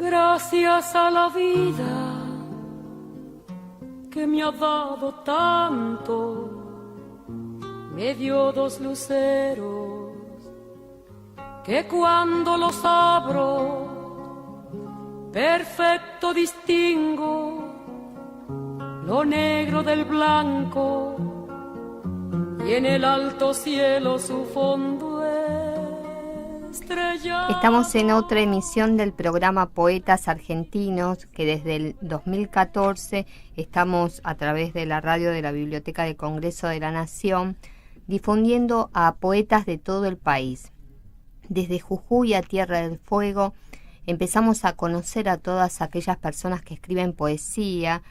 Gracias a la vida que me ha dado tanto, me dio dos luceros que cuando los abro perfecto distingo lo negro del blanco y en el alto cielo su fondo estrellado. Estamos en otra emisión del programa Poetas Argentinos, que desde el 2014 estamos a través de la radio de la Biblioteca del Congreso de la Nación difundiendo a poetas de todo el país. Desde Jujuy a Tierra del Fuego empezamos a conocer a todas aquellas personas que escriben poesía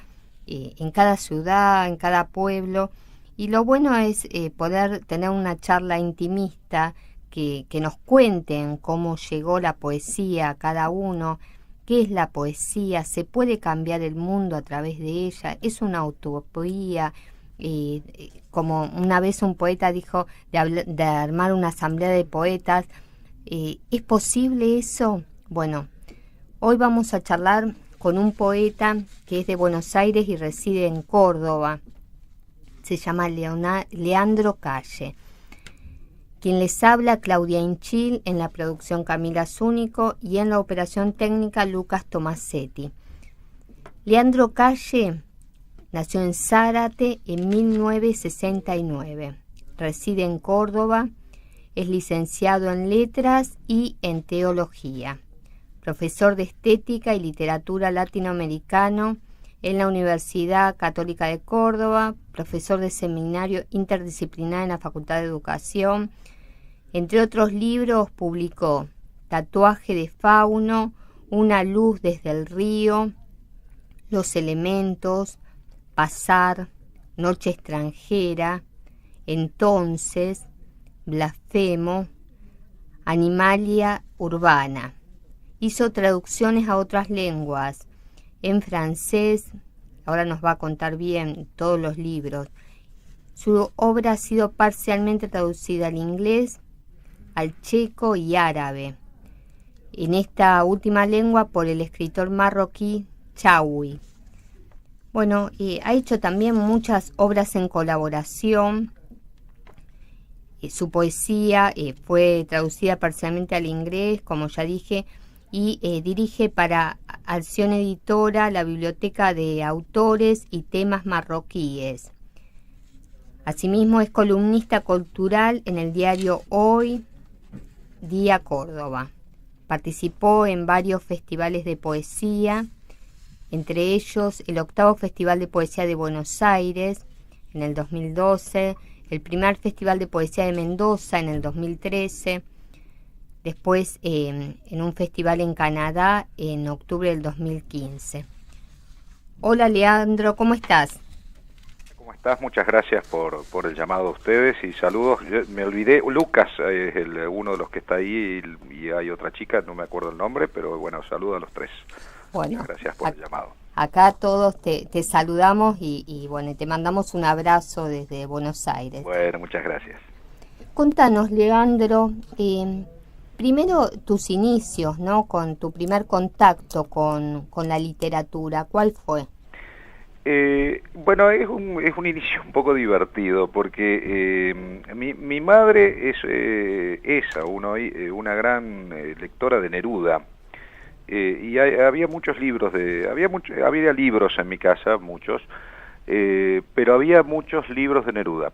en cada ciudad, en cada pueblo, y lo bueno es poder tener una charla intimista que nos cuenten cómo llegó la poesía a cada uno, qué es la poesía, se puede cambiar el mundo a través de ella, es una utopía, como una vez un poeta dijo de armar una asamblea de poetas. ¿Es posible eso? Bueno, hoy vamos a charlar con un poeta que es de Buenos Aires y reside en Córdoba. Se llama Leandro Calle. Quien les habla, Claudia Inchil, en la producción Camila Zúñigo y en la operación técnica Lucas Tomasetti. Leandro Calle nació en Zárate en 1969. Reside en Córdoba. Es licenciado en Letras y en Teología. Profesor de Estética y Literatura Latinoamericano en la Universidad Católica de Córdoba. Profesor de Seminario Interdisciplinar en la Facultad de Educación. Entre otros libros publicó Tatuaje de Fauno, Una luz desde el río, Los elementos, Pasar, Noche extranjera, Entonces, Blasfemo, Animalia urbana. Hizo traducciones a otras lenguas, en francés, ahora nos va a contar bien todos los libros. Su obra ha sido parcialmente traducida al inglés, al checo y árabe. En esta última lengua por el escritor marroquí Chaoui. Bueno, ha hecho también muchas obras en colaboración. Su poesía fue traducida parcialmente al inglés, como ya dije, y dirige para Acción Editora la Biblioteca de Autores y Temas Marroquíes. Asimismo es columnista cultural en el diario Hoy, Día Córdoba. Participó en varios festivales de poesía, entre ellos el 8º Festival de Poesía de Buenos Aires en el 2012, el primer Festival de Poesía de Mendoza en el 2013, después en un festival en Canadá en octubre del 2015. Hola Leandro, ¿cómo estás? ¿Cómo estás? Muchas gracias por el llamado a ustedes y saludos. Yo me olvidé, Lucas es uno de los que está ahí y hay otra chica, no me acuerdo el nombre, pero bueno, saludos a los tres. Bueno, muchas gracias por el llamado. Acá todos te saludamos y bueno, te mandamos un abrazo desde Buenos Aires. Bueno, muchas gracias. Contanos, Leandro, primero tus inicios, ¿no? Con tu primer contacto con la literatura, ¿cuál fue? Bueno, es un inicio un poco divertido porque mi madre es aún hoy una gran lectora de Neruda. Y había muchos libros había libros en mi casa, muchos, pero había muchos libros de Neruda.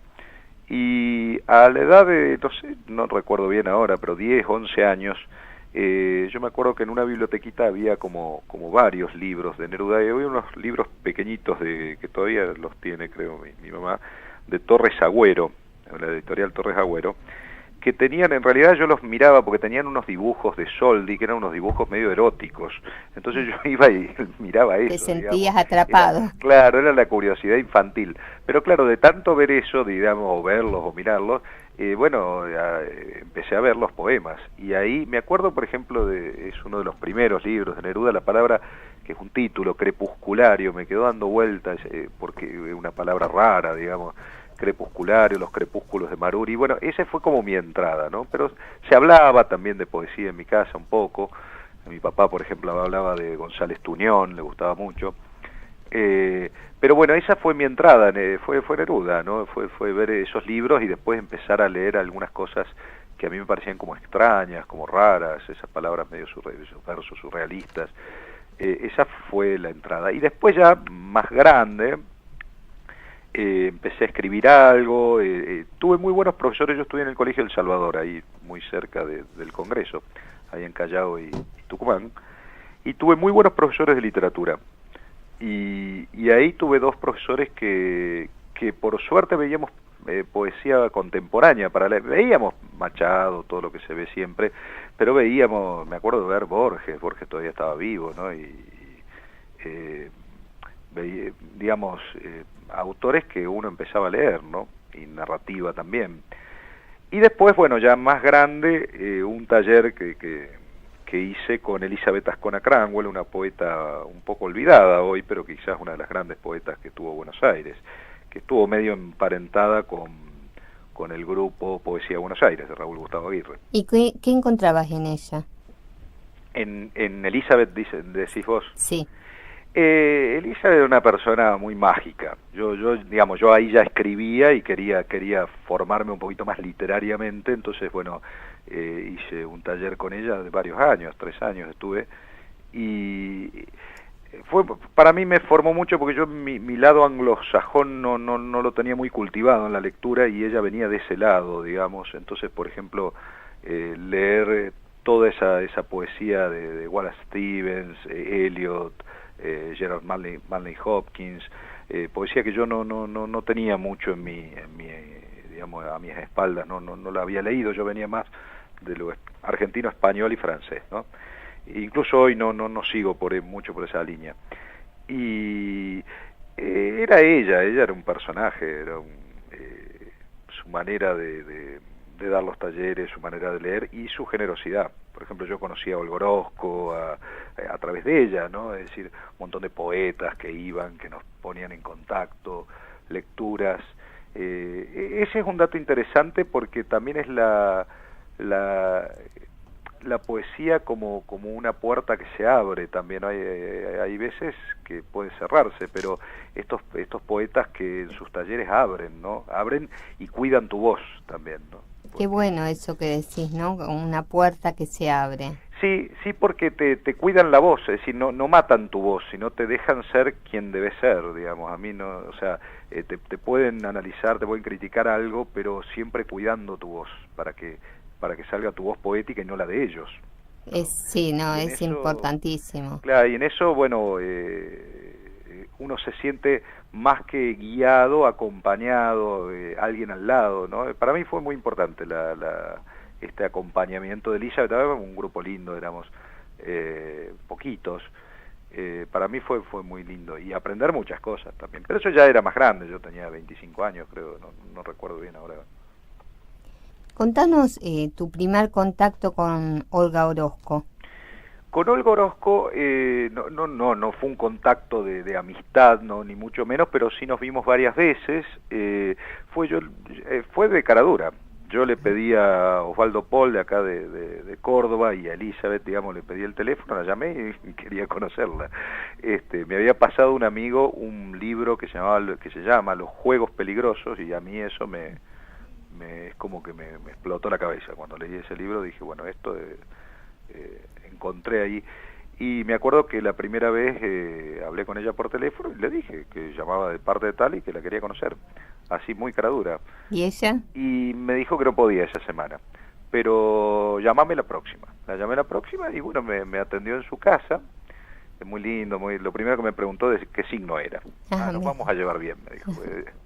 Y a la edad de, no recuerdo bien ahora, pero 10, 11 años, yo me acuerdo que en una bibliotequita había como varios libros de Neruda, y había unos libros pequeñitos que todavía los tiene, creo, mi mamá, de Torres Agüero, la editorial Torres Agüero, que tenían, en realidad yo los miraba porque tenían unos dibujos de Soldi, que eran unos dibujos medio eróticos, entonces yo iba y miraba eso. Te sentías atrapado. Claro, era la curiosidad infantil, pero claro, de tanto ver eso, digamos, o verlos o mirarlos, empecé a ver los poemas, y ahí me acuerdo, por ejemplo, es uno de los primeros libros de Neruda, la palabra, que es un título, crepusculario, me quedó dando vueltas, porque es una palabra rara, digamos, crepusculario, los crepúsculos de Maruri, bueno, esa fue como mi entrada, ¿no? Pero se hablaba también de poesía en mi casa un poco, Mi papá, por ejemplo, hablaba de González Tuñón, le gustaba mucho. Pero bueno, esa fue mi entrada, fue Neruda, ¿no? Fue ver esos libros y después empezar a leer algunas cosas que a mí me parecían como extrañas, como raras, esas palabras medio esos versos surrealistas. Esa fue la entrada. Y después ya, más grande, empecé a escribir algo, tuve muy buenos profesores, yo estudié en el Colegio El Salvador, ahí muy cerca del Congreso, ahí en Callao y Tucumán, y tuve muy buenos profesores de literatura. Y ahí tuve dos profesores que por suerte veíamos poesía contemporánea para leer. Veíamos Machado, todo lo que se ve siempre, pero veíamos, me acuerdo de ver Borges todavía estaba vivo, ¿no? Veía, digamos, autores que uno empezaba a leer, ¿no? Y narrativa también. Y después, bueno, ya más grande, un taller que hice con Elizabeth Ascona Cranwell, una poeta un poco olvidada hoy, pero quizás una de las grandes poetas que tuvo Buenos Aires, que estuvo medio emparentada con el grupo Poesía Buenos Aires, de Raúl Gustavo Aguirre. ¿Y qué encontrabas en ella? En Elizabeth, decís vos. Sí. Elizabeth era una persona muy mágica. Yo ahí ya escribía y quería formarme un poquito más literariamente, entonces, bueno, hice un taller con ella de varios años, 3 años estuve, y para mí me formó mucho porque yo mi lado anglosajón no lo tenía muy cultivado en la lectura y ella venía de ese lado, digamos. Entonces, por ejemplo, leer toda esa poesía de Wallace Stevens, Eliot, Gerard Manley Hopkins, poesía que yo no tenía mucho en mi digamos, a mis espaldas, no la había leído, yo venía más de lo argentino, español y francés, ¿no? E incluso hoy no sigo mucho por esa línea. Y era ella era un personaje, era su manera de dar los talleres, su manera de leer y su generosidad. Por ejemplo, yo conocí a Olga Orozco a través de ella, ¿no? Es decir, un montón de poetas que iban, que nos ponían en contacto, lecturas. Ese es un dato interesante porque también es la poesía como una puerta que se abre también. Hay veces que puede cerrarse, pero estos poetas que en sus talleres abren, ¿no? Abren y cuidan tu voz también, ¿no? Qué bueno eso que decís, ¿no? Una puerta que se abre. Sí, porque te cuidan la voz, es decir, no matan tu voz, sino te dejan ser quien debes ser, digamos. A mí no, o sea, te pueden analizar, te pueden criticar algo, pero siempre cuidando tu voz, para que salga tu voz poética y no la de ellos, ¿no? Es eso, importantísimo. Claro, y en eso, bueno, uno se siente más que guiado, acompañado, alguien al lado, ¿no? Para mí fue muy importante este acompañamiento de Elizabeth, un grupo lindo, éramos poquitos. Para mí fue muy lindo y aprender muchas cosas también, pero eso ya era más grande, yo tenía 25 años creo, no recuerdo bien ahora. Contanos tu primer contacto con Olga Orozco. Con Olga Orozco no fue un contacto de amistad, no, ni mucho menos, pero sí nos vimos varias veces. Fue de cara dura. Yo le pedí a Osvaldo Pol de acá de Córdoba y a Elizabeth, digamos, le pedí el teléfono, la llamé y quería conocerla. Me había pasado un amigo un libro que se llama Los Juegos Peligrosos y a mí eso es como que me explotó la cabeza. Cuando leí ese libro dije, bueno, esto encontré ahí. Y me acuerdo que la primera vez hablé con ella por teléfono y le dije que llamaba de parte de tal y que la quería conocer, así muy cara dura. ¿Y ella? Y me dijo que no podía esa semana, pero llamame la próxima. La llamé la próxima y bueno, me atendió en su casa, muy lindo, lo primero que me preguntó es qué signo era. Nos vamos a llevar bien, me dijo,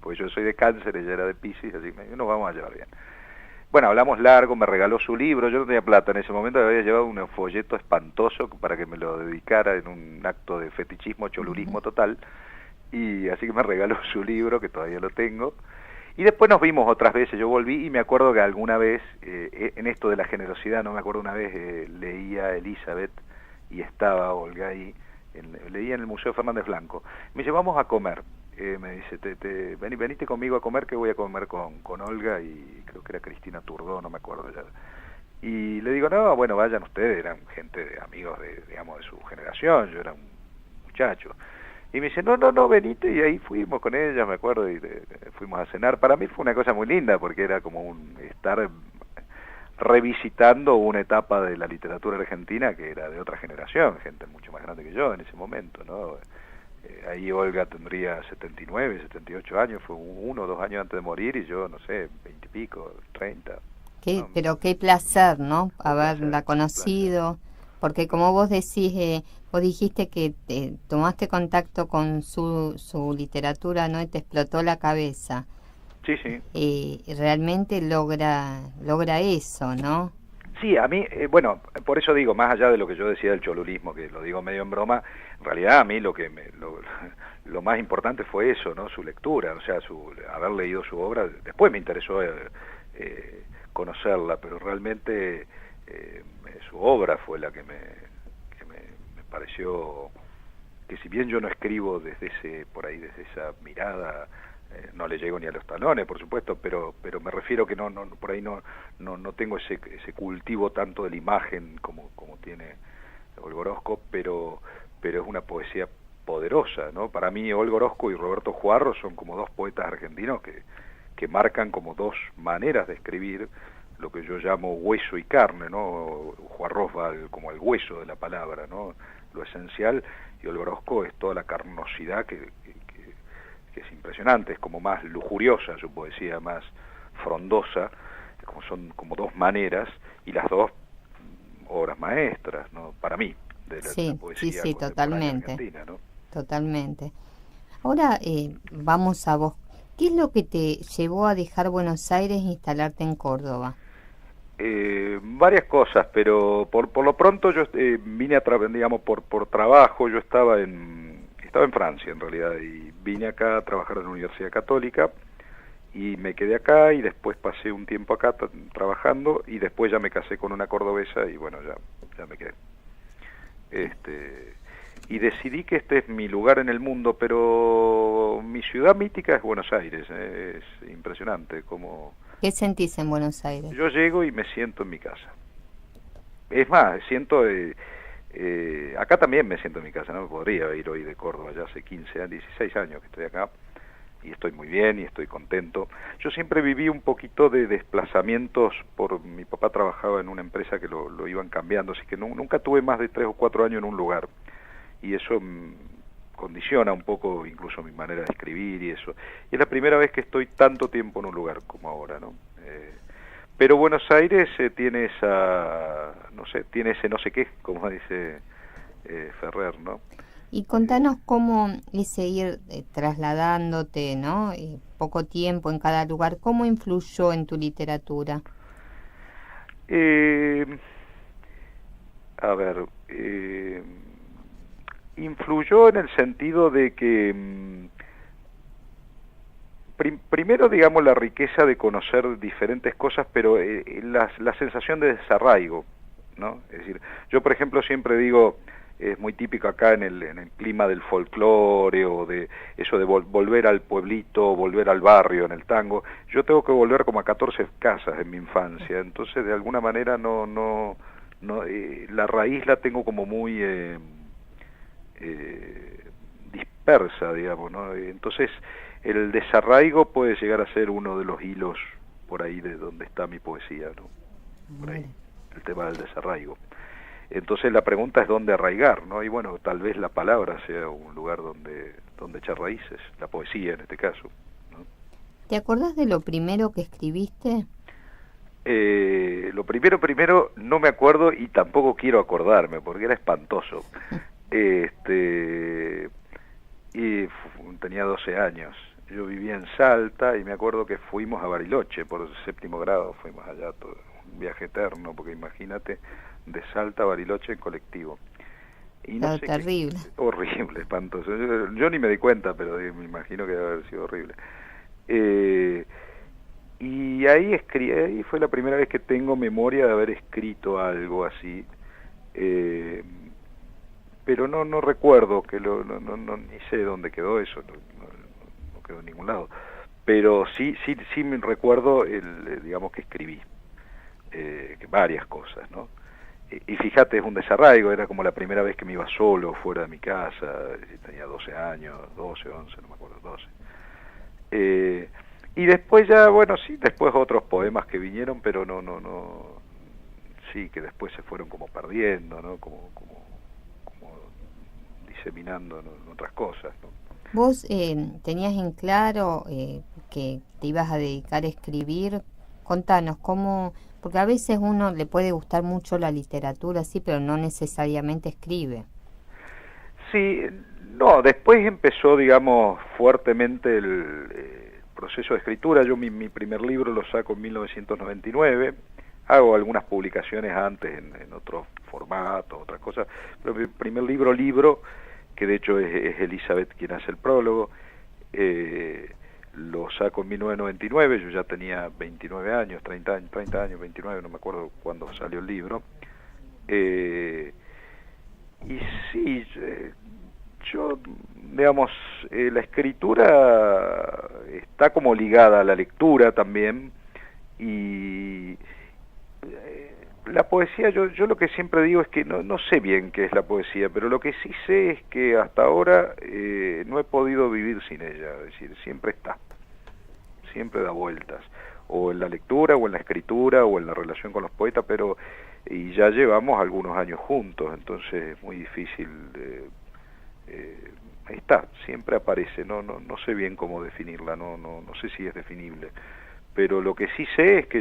pues yo soy de Cáncer, ella era de Piscis, así que nos vamos a llevar bien. Bueno, hablamos largo, me regaló su libro, yo no tenía plata en ese momento, me había llevado un folleto espantoso para que me lo dedicara en un acto de fetichismo, cholurismo total, y así que me regaló su libro, que todavía lo tengo, y después nos vimos otras veces, yo volví y me acuerdo que alguna vez, en esto de la generosidad, no me acuerdo una vez, leía a Elizabeth y estaba Olga ahí, leía en el Museo Fernández Blanco, me dice, vamos a comer. Me dice, venite conmigo a comer, que voy a comer con Olga y creo que era Cristina Turdó, no me acuerdo ya. Y le digo, no, bueno, vayan ustedes, eran gente, amigos digamos, de su generación, yo era un muchacho. Y me dice, no, venite, y ahí fuimos con ella, me acuerdo, y fuimos a cenar. Para mí fue una cosa muy linda, porque era como estar revisitando una etapa de la literatura argentina que era de otra generación, gente mucho más grande que yo en ese momento, ¿no? Ahí Olga tendría 79, 78 años, fue 1 o 2 años antes de morir, y yo, no sé, 20 y pico, 30. ¿No? Pero qué placer, ¿no? Haberla conocido, porque como vos decís, vos dijiste que tomaste contacto con su literatura, ¿no? Y te explotó la cabeza. Sí, sí. Realmente logra eso, ¿no? Sí, a mí, bueno, por eso digo, más allá de lo que yo decía del cholulismo, que lo digo medio en broma, en realidad a mí lo más importante fue eso, ¿no? Su lectura, o sea, haber leído su obra. Después me interesó conocerla, pero realmente su obra fue la que me pareció que, si bien yo no escribo desde desde esa mirada, no le llego ni a los talones, por supuesto, pero me refiero que por ahí no tengo ese cultivo tanto de la imagen como tiene Olga Orozco, pero es una poesía poderosa, ¿no? Para mí Olga Orozco y Roberto Juarro son como dos poetas argentinos que marcan como dos maneras de escribir, lo que yo llamo hueso y carne, ¿no? Juarro va como al hueso de la palabra, ¿no? Lo esencial, y Olga Orozco es toda la carnosidad que es impresionante, es como más lujuriosa su poesía, más frondosa, son como dos maneras, y las dos obras maestras, ¿no? Para mí, de la poesía sí, totalmente, argentina, ¿no? Totalmente. Ahora vamos a vos. ¿Qué es lo que te llevó a dejar Buenos Aires e instalarte en Córdoba? Varias cosas, pero por lo pronto yo vine digamos, por trabajo. Yo estaba en Francia en realidad, y vine acá a trabajar en la Universidad Católica, y me quedé acá, y después pasé un tiempo acá trabajando, y después ya me casé con una cordobesa, y bueno, ya me quedé. Y decidí que este es mi lugar en el mundo, pero mi ciudad mítica es Buenos Aires, es impresionante como... ¿Qué sentís en Buenos Aires? Yo llego y me siento en mi casa. Es más, siento... acá también me siento en mi casa, no me podría ir hoy de Córdoba, ya hace 16 años que estoy acá, y estoy muy bien y estoy contento. Yo siempre viví un poquito de desplazamientos, mi papá trabajaba en una empresa que lo iban cambiando, así que nunca tuve más de 3 o 4 años en un lugar, y eso condiciona un poco incluso mi manera de escribir y eso. Y es la primera vez que estoy tanto tiempo en un lugar como ahora, ¿no? Pero Buenos Aires tiene tiene ese no sé qué, como dice Ferrer, ¿no? Y contanos cómo es ir trasladándote, ¿no? Poco tiempo en cada lugar, ¿cómo influyó en tu literatura? Influyó en el sentido de que primero, digamos, la riqueza de conocer diferentes cosas, pero la sensación de desarraigo, ¿no? Es decir, yo por ejemplo siempre digo, es muy típico acá en el clima del folclore, o de eso de volver al pueblito, volver al barrio en el tango. Yo tengo que volver como a 14 casas en mi infancia, entonces de alguna manera la raíz la tengo como muy dispersa, digamos, ¿no? Entonces el desarraigo puede llegar a ser uno de los hilos por ahí de donde está mi poesía, ¿no? Por ahí, el tema del desarraigo. Entonces la pregunta es dónde arraigar, ¿no? Y bueno, tal vez la palabra sea un lugar donde echar raíces, la poesía en este caso, ¿no? ¿Te acordás de lo primero que escribiste? Lo primero no me acuerdo, y tampoco quiero acordarme porque era espantoso. Y tenía 12 años. Yo vivía en Salta y me acuerdo que fuimos a Bariloche por 7º grado, fuimos allá, todo un viaje eterno, porque imagínate, de Salta a Bariloche en colectivo. Y no sé terrible. Horrible, espantoso. Yo ni me di cuenta, pero me imagino que debe haber sido horrible. Y ahí fue la primera vez que tengo memoria de haber escrito algo así. Pero no recuerdo ni sé dónde quedó eso, no quedó en ningún lado, pero sí me recuerdo digamos que escribí. varias cosas, ¿no? Y fíjate, es un desarraigo, era como la primera vez que me iba solo fuera de mi casa, tenía 12 años, 12, 11, no me acuerdo, 12. Y después ya, bueno, sí, después otros poemas que vinieron, pero no, sí, que después se fueron como perdiendo, ¿no? Como diseminando en otras cosas, ¿no? ¿Vos tenías en claro que te ibas a dedicar a escribir? Contanos, ¿cómo...? Porque a veces uno le puede gustar mucho la literatura, sí, pero no necesariamente escribe. Sí, no, después empezó, digamos, fuertemente el proceso de escritura. Yo mi primer libro lo saco en 1999, hago algunas publicaciones antes en otro formato, otras cosas, pero mi primer libro, que de hecho es Elizabeth quien hace el prólogo, lo saco en 1999, yo ya tenía 29 años, 30 años, 29, no me acuerdo cuándo salió el libro. Y sí, yo, digamos, la escritura está como ligada a la lectura también, y la poesía, yo lo que siempre digo es que no sé bien qué es la poesía, pero lo que sí sé es que hasta ahora no he podido vivir sin ella, es decir, siempre está, siempre da vueltas, o en la lectura, o en la escritura, o en la relación con los poetas, pero y ya llevamos algunos años juntos, entonces es muy difícil, ahí está, siempre aparece, no sé bien cómo definirla, no sé si es definible, pero lo que sí sé es que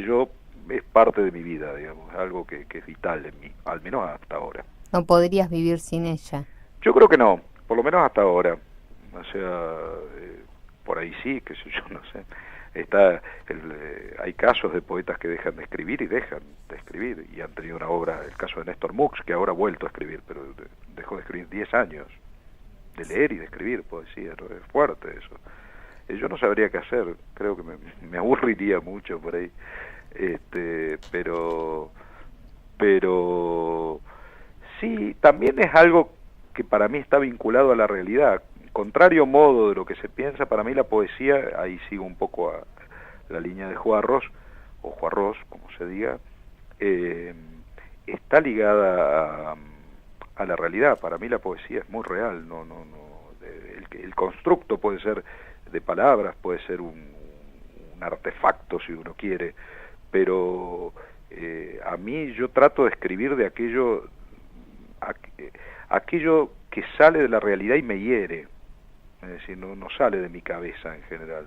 es parte de mi vida, digamos, algo que es vital en mí, al menos hasta ahora. ¿No podrías vivir sin ella? Yo creo que no, por lo menos hasta ahora. O sea, por ahí sí, qué sé yo, no sé. Hay casos de poetas que dejan de escribir y han tenido una obra, el caso de Néstor Mux, que ahora ha vuelto a escribir, pero dejó de escribir 10 años, de leer y de escribir poesía, ¿no? Es fuerte eso. Yo no sabría qué hacer, creo que me aburriría mucho por ahí. Pero sí, también es algo que para mí está vinculado a la realidad. Contrario modo de lo que se piensa, para mí la poesía, ahí sigo un poco a la línea de Juarros, o Juarros, como se diga, está ligada a la realidad. Para mí la poesía es muy real, el constructo puede ser de palabras, puede ser un artefacto si uno quiere, pero a mí yo trato de escribir de aquello que sale de la realidad y me hiere, es decir, no sale de mi cabeza en general,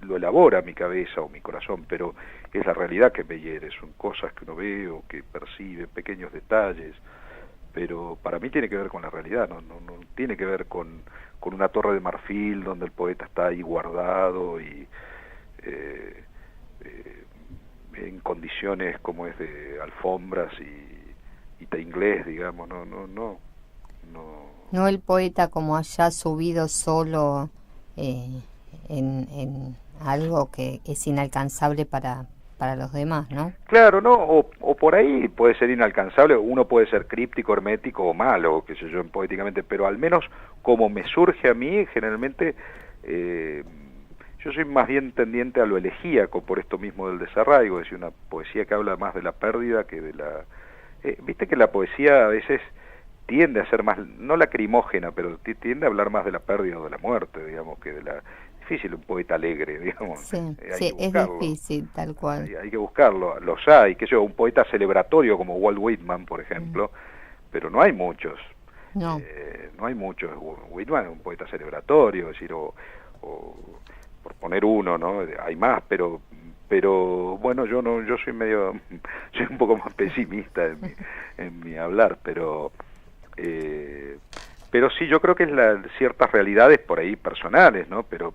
lo elabora mi cabeza o mi corazón, pero es la realidad que me hiere, son cosas que uno ve o que percibe, pequeños detalles, pero para mí tiene que ver con la realidad, no tiene que ver con una torre de marfil donde el poeta está ahí guardado y en condiciones como es de alfombras y té inglés, digamos, no. No el poeta como haya subido solo en algo que es inalcanzable para los demás, ¿no? Claro, no, o por ahí puede ser inalcanzable, uno puede ser críptico, hermético o malo, qué sé yo, poéticamente, pero al menos como me surge a mí, generalmente yo soy más bien tendiente a lo elegíaco por esto mismo del desarraigo, es decir, una poesía que habla más de la pérdida que de la... viste que la poesía a veces tiende a ser más, no lacrimógena, pero tiende a hablar más de la pérdida o de la muerte, digamos, que de la... Difícil un poeta alegre, digamos. Sí, sí, es difícil, tal cual. Hay que buscarlo, los hay, que yo, un poeta celebratorio como Walt Whitman, por ejemplo, pero no hay muchos. No. No hay muchos. Whitman es un poeta celebratorio, es decir, o por poner uno, ¿no? Hay más, pero bueno, yo soy soy un poco más pesimista en mi hablar, pero sí, yo creo que es ciertas realidades por ahí personales, ¿no? Pero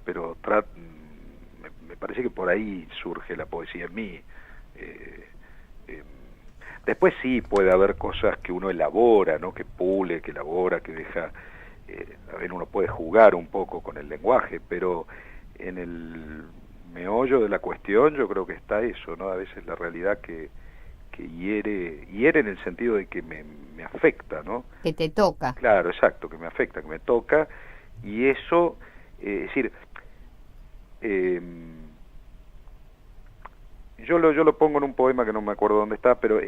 me parece que por ahí surge la poesía en mí. Después sí puede haber cosas que uno elabora, ¿no? Que pule, que elabora, que deja... a ver, uno puede jugar un poco con el lenguaje, pero en el meollo de la cuestión yo creo que está eso, ¿no? A veces la realidad que hiere en el sentido de que me afecta, ¿no? Que te toca. Claro, exacto, que me afecta, que me toca, y eso, es decir, yo lo pongo en un poema que no me acuerdo dónde está, pero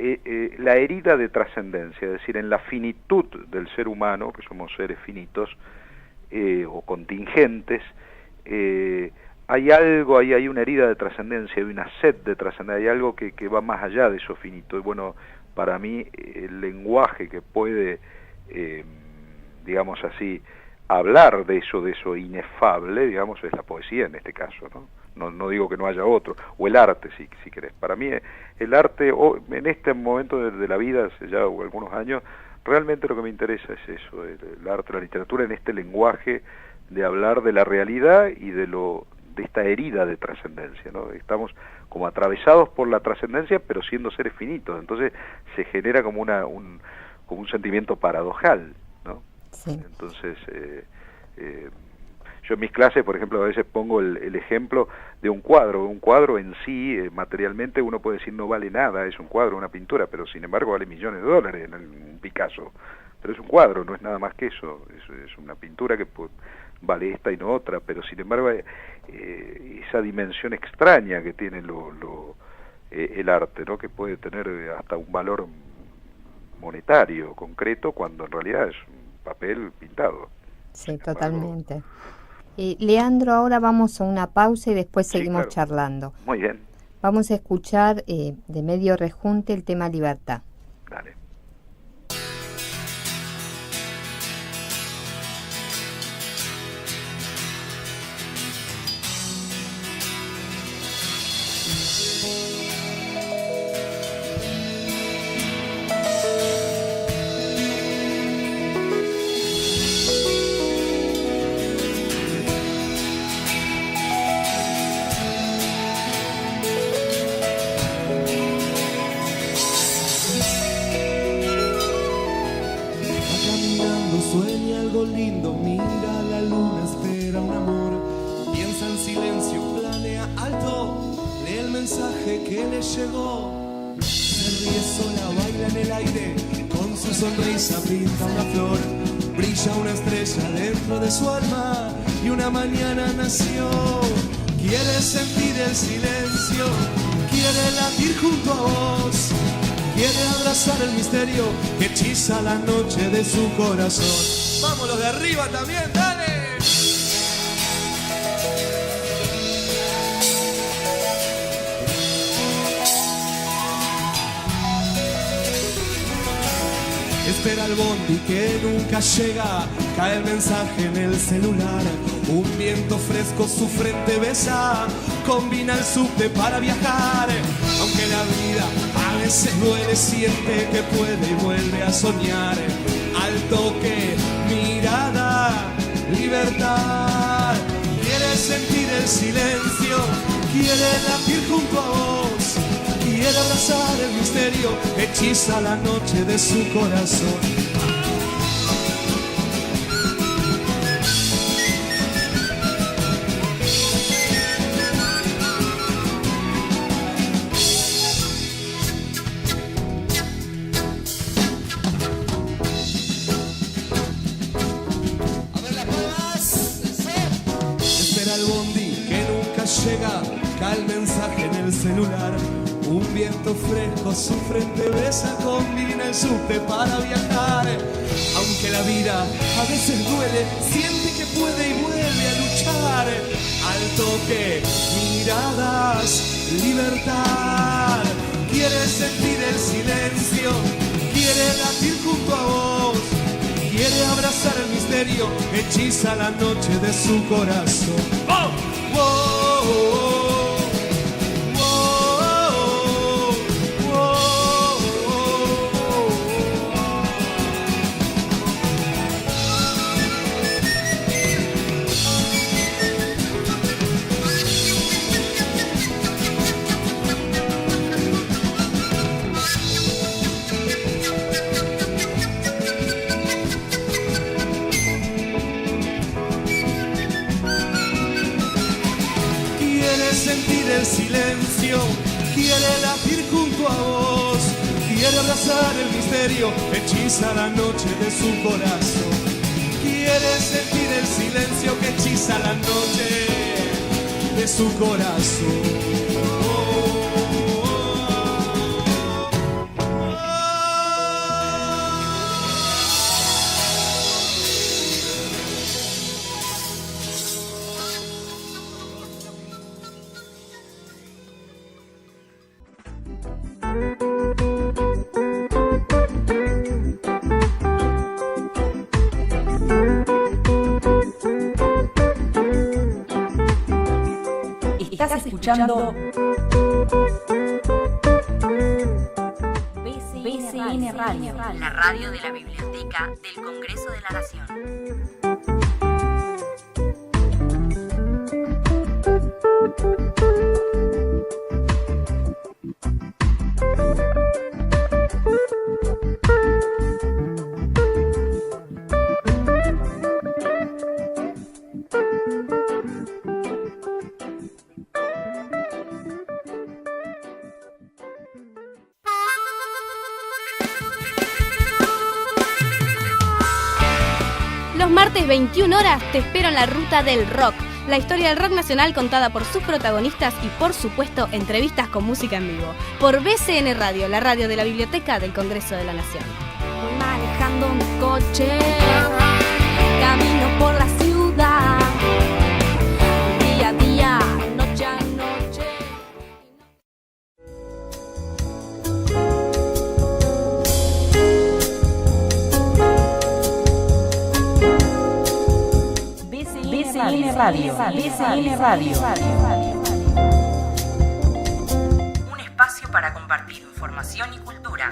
la herida de trascendencia, es decir, en la finitud del ser humano, que somos seres finitos o contingentes, hay algo, hay una herida de trascendencia, hay una sed de trascendencia, hay algo que va más allá de eso finito. Y bueno, para mí el lenguaje que puede, digamos así, hablar de eso inefable, digamos, es la poesía en este caso, ¿no? No digo que no haya otro, o el arte, si querés. Para mí el arte, en este momento de la vida, hace ya algunos años, realmente lo que me interesa es eso, el arte, la literatura, en este lenguaje de hablar de la realidad y de esta herida de trascendencia, ¿no? Estamos como atravesados por la trascendencia, pero siendo seres finitos, entonces se genera como un sentimiento paradojal, ¿no? Sí. Entonces, yo en mis clases, por ejemplo, a veces pongo el ejemplo de un cuadro en sí, materialmente uno puede decir no vale nada, es un cuadro, una pintura, pero sin embargo vale millones de dólares en un Picasso, pero es un cuadro, no es nada más que eso, es una pintura que vale esta y no otra, pero sin embargo esa dimensión extraña que tiene el arte, ¿no? Que puede tener hasta un valor monetario concreto cuando en realidad es un papel pintado. Sí, totalmente. Leandro, ahora vamos a una pausa y después seguimos charlando. Muy bien. Vamos a escuchar de Medio Rejunte el tema Libertad. Dale. Pinta una flor, brilla una estrella dentro de su alma y una mañana nació. Quiere sentir el silencio, quiere latir junto a vos, quiere abrazar el misterio que hechiza la noche de su corazón. Vamos los de arriba también, dale. Espera el bondi que nunca llega, cae el mensaje en el celular, un viento fresco su frente besa, combina el subte para viajar, aunque la vida a veces duele, siente que puede y vuelve a soñar, al toque, mirada, libertad, quiere sentir el silencio, quiere latir junto a vos, quiere abrazar el misterio, hechiza la noche de su corazón. A ver las palmas. Espera el bondi que nunca llega, cae el mensaje en el celular. Un viento fresco su frente besa, combina el subte para viajar. Aunque la vida a veces duele, siente que puede y vuelve a luchar. Al toque, miradas, libertad. Quiere sentir el silencio, quiere latir junto a vos, quiere abrazar el misterio, hechiza la noche de su corazón. ¡Oh! ¡Oh! ¡Oh! El silencio, quiere latir junto a vos, quiere abrazar el misterio, hechiza la noche de su corazón. Quiere sentir el silencio que hechiza la noche de su corazón. Oh. Estás escuchando BCN Radio, la radio de la Biblioteca del Congreso de la Nación. Martes 21 horas te espero en la Ruta del Rock, la historia del rock nacional contada por sus protagonistas y por supuesto entrevistas con música en vivo, por BCN Radio, la radio de la Biblioteca del Congreso de la Nación. Voy manejando mi coche, camino por la ciudad, día a día, noche a noche. BCN Radio, BCN Radio. Un espacio para compartir información y cultura.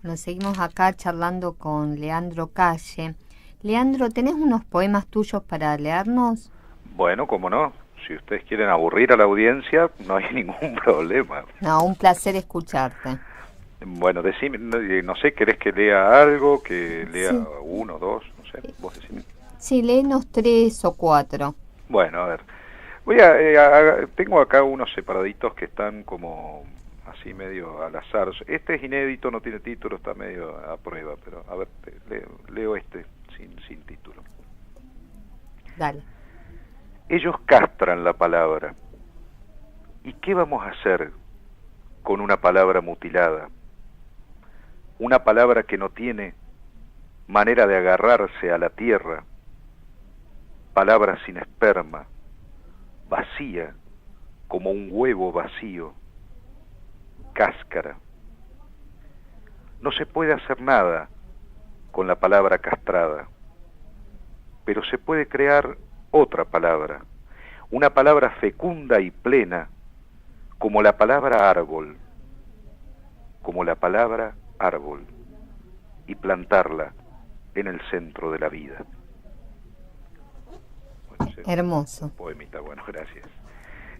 Bueno, seguimos acá charlando con Leandro Calle. Leandro, ¿tenés unos poemas tuyos para leernos? Bueno, cómo no. Si ustedes quieren aburrir a la audiencia, no hay ningún problema. No, un placer escucharte. Bueno, decime, no sé, ¿querés que lea algo? Que lea Sí. uno, dos, no sé, vos decime. Sí, léenos 3 o 4. Bueno, a ver. Tengo acá unos separaditos que están como así medio al azar. Este es inédito, no tiene título, está medio a prueba, pero a ver, leo este sin título. Dale. Ellos castran la palabra. ¿Y qué vamos a hacer con una palabra mutilada? Una palabra que no tiene manera de agarrarse a la tierra. Palabra sin esperma, vacía, como un huevo vacío. Cáscara. No se puede hacer nada con la palabra castrada, pero se puede crear otra palabra, una palabra fecunda y plena, como la palabra árbol, y plantarla en el centro de la vida. Bueno, Hermoso. Poemita, bueno, gracias.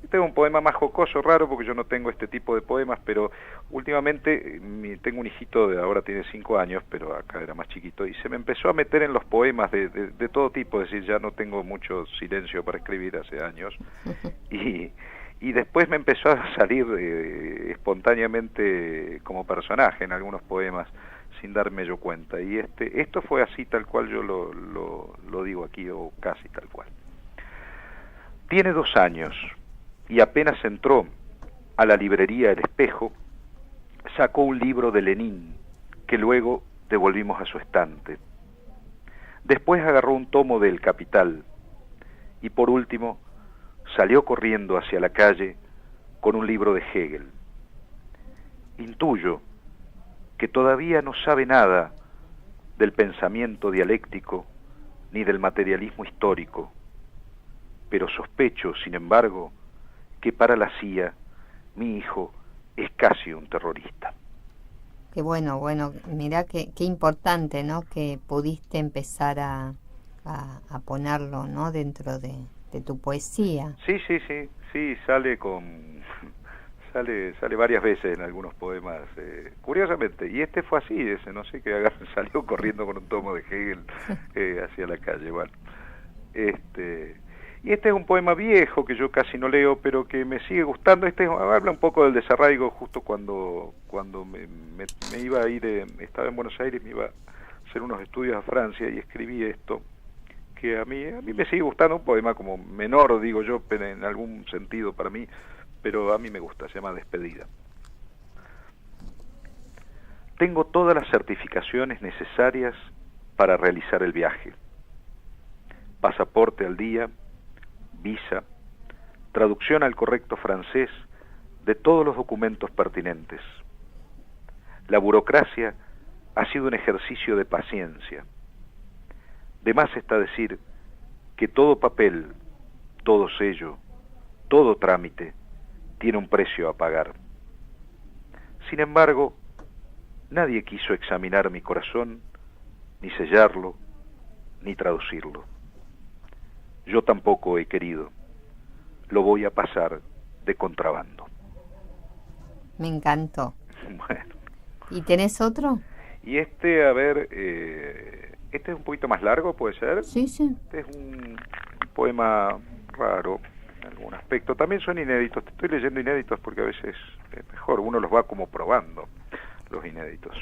Este es un poema más jocoso, raro, porque yo no tengo este tipo de poemas, pero últimamente tengo un hijito de ahora tiene 5 años, pero acá era más chiquito, y se me empezó a meter en los poemas de todo tipo, es decir, ya no tengo mucho silencio para escribir hace años, y después me empezó a salir espontáneamente como personaje en algunos poemas, sin darme yo cuenta, y esto fue así tal cual yo lo digo aquí, o casi tal cual. Tiene 2 años, y apenas entró a la librería El Espejo, sacó un libro de Lenin, que luego devolvimos a su estante. Después agarró un tomo de El Capital, y por último salió corriendo hacia la calle con un libro de Hegel. Intuyo que todavía no sabe nada del pensamiento dialéctico ni del materialismo histórico, pero sospecho, sin embargo, que para la CIA, mi hijo es casi un terrorista. Qué bueno, mirá qué importante, ¿no? Que pudiste empezar a ponerlo, ¿no? Dentro de tu poesía. Sí, sale varias veces en algunos poemas, curiosamente, y este fue así, no sé qué, salió corriendo con un tomo de Hegel hacia la calle, bueno. Y este es un poema viejo que yo casi no leo, pero que me sigue gustando. Habla un poco del desarraigo, justo cuando me iba a ir, estaba en Buenos Aires, me iba a hacer unos estudios a Francia y escribí esto, que a mí me sigue gustando, un poema como menor, digo yo, pero en algún sentido para mí, pero a mí me gusta, se llama Despedida. Tengo todas las certificaciones necesarias para realizar el viaje. Pasaporte al día, visa, traducción al correcto francés de todos los documentos pertinentes. La burocracia ha sido un ejercicio de paciencia. De más está decir que todo papel, todo sello, todo trámite tiene un precio a pagar. Sin embargo, nadie quiso examinar mi corazón, ni sellarlo, ni traducirlo. Yo tampoco he querido. Lo voy a pasar de contrabando. Me encantó. Bueno. ¿Y tenés otro? Y este, a ver, este es un poquito más largo, ¿puede ser? Sí, sí. Este es un poema raro en algún aspecto. También son inéditos. Te estoy leyendo inéditos porque a veces es mejor. Uno los va como probando, los inéditos.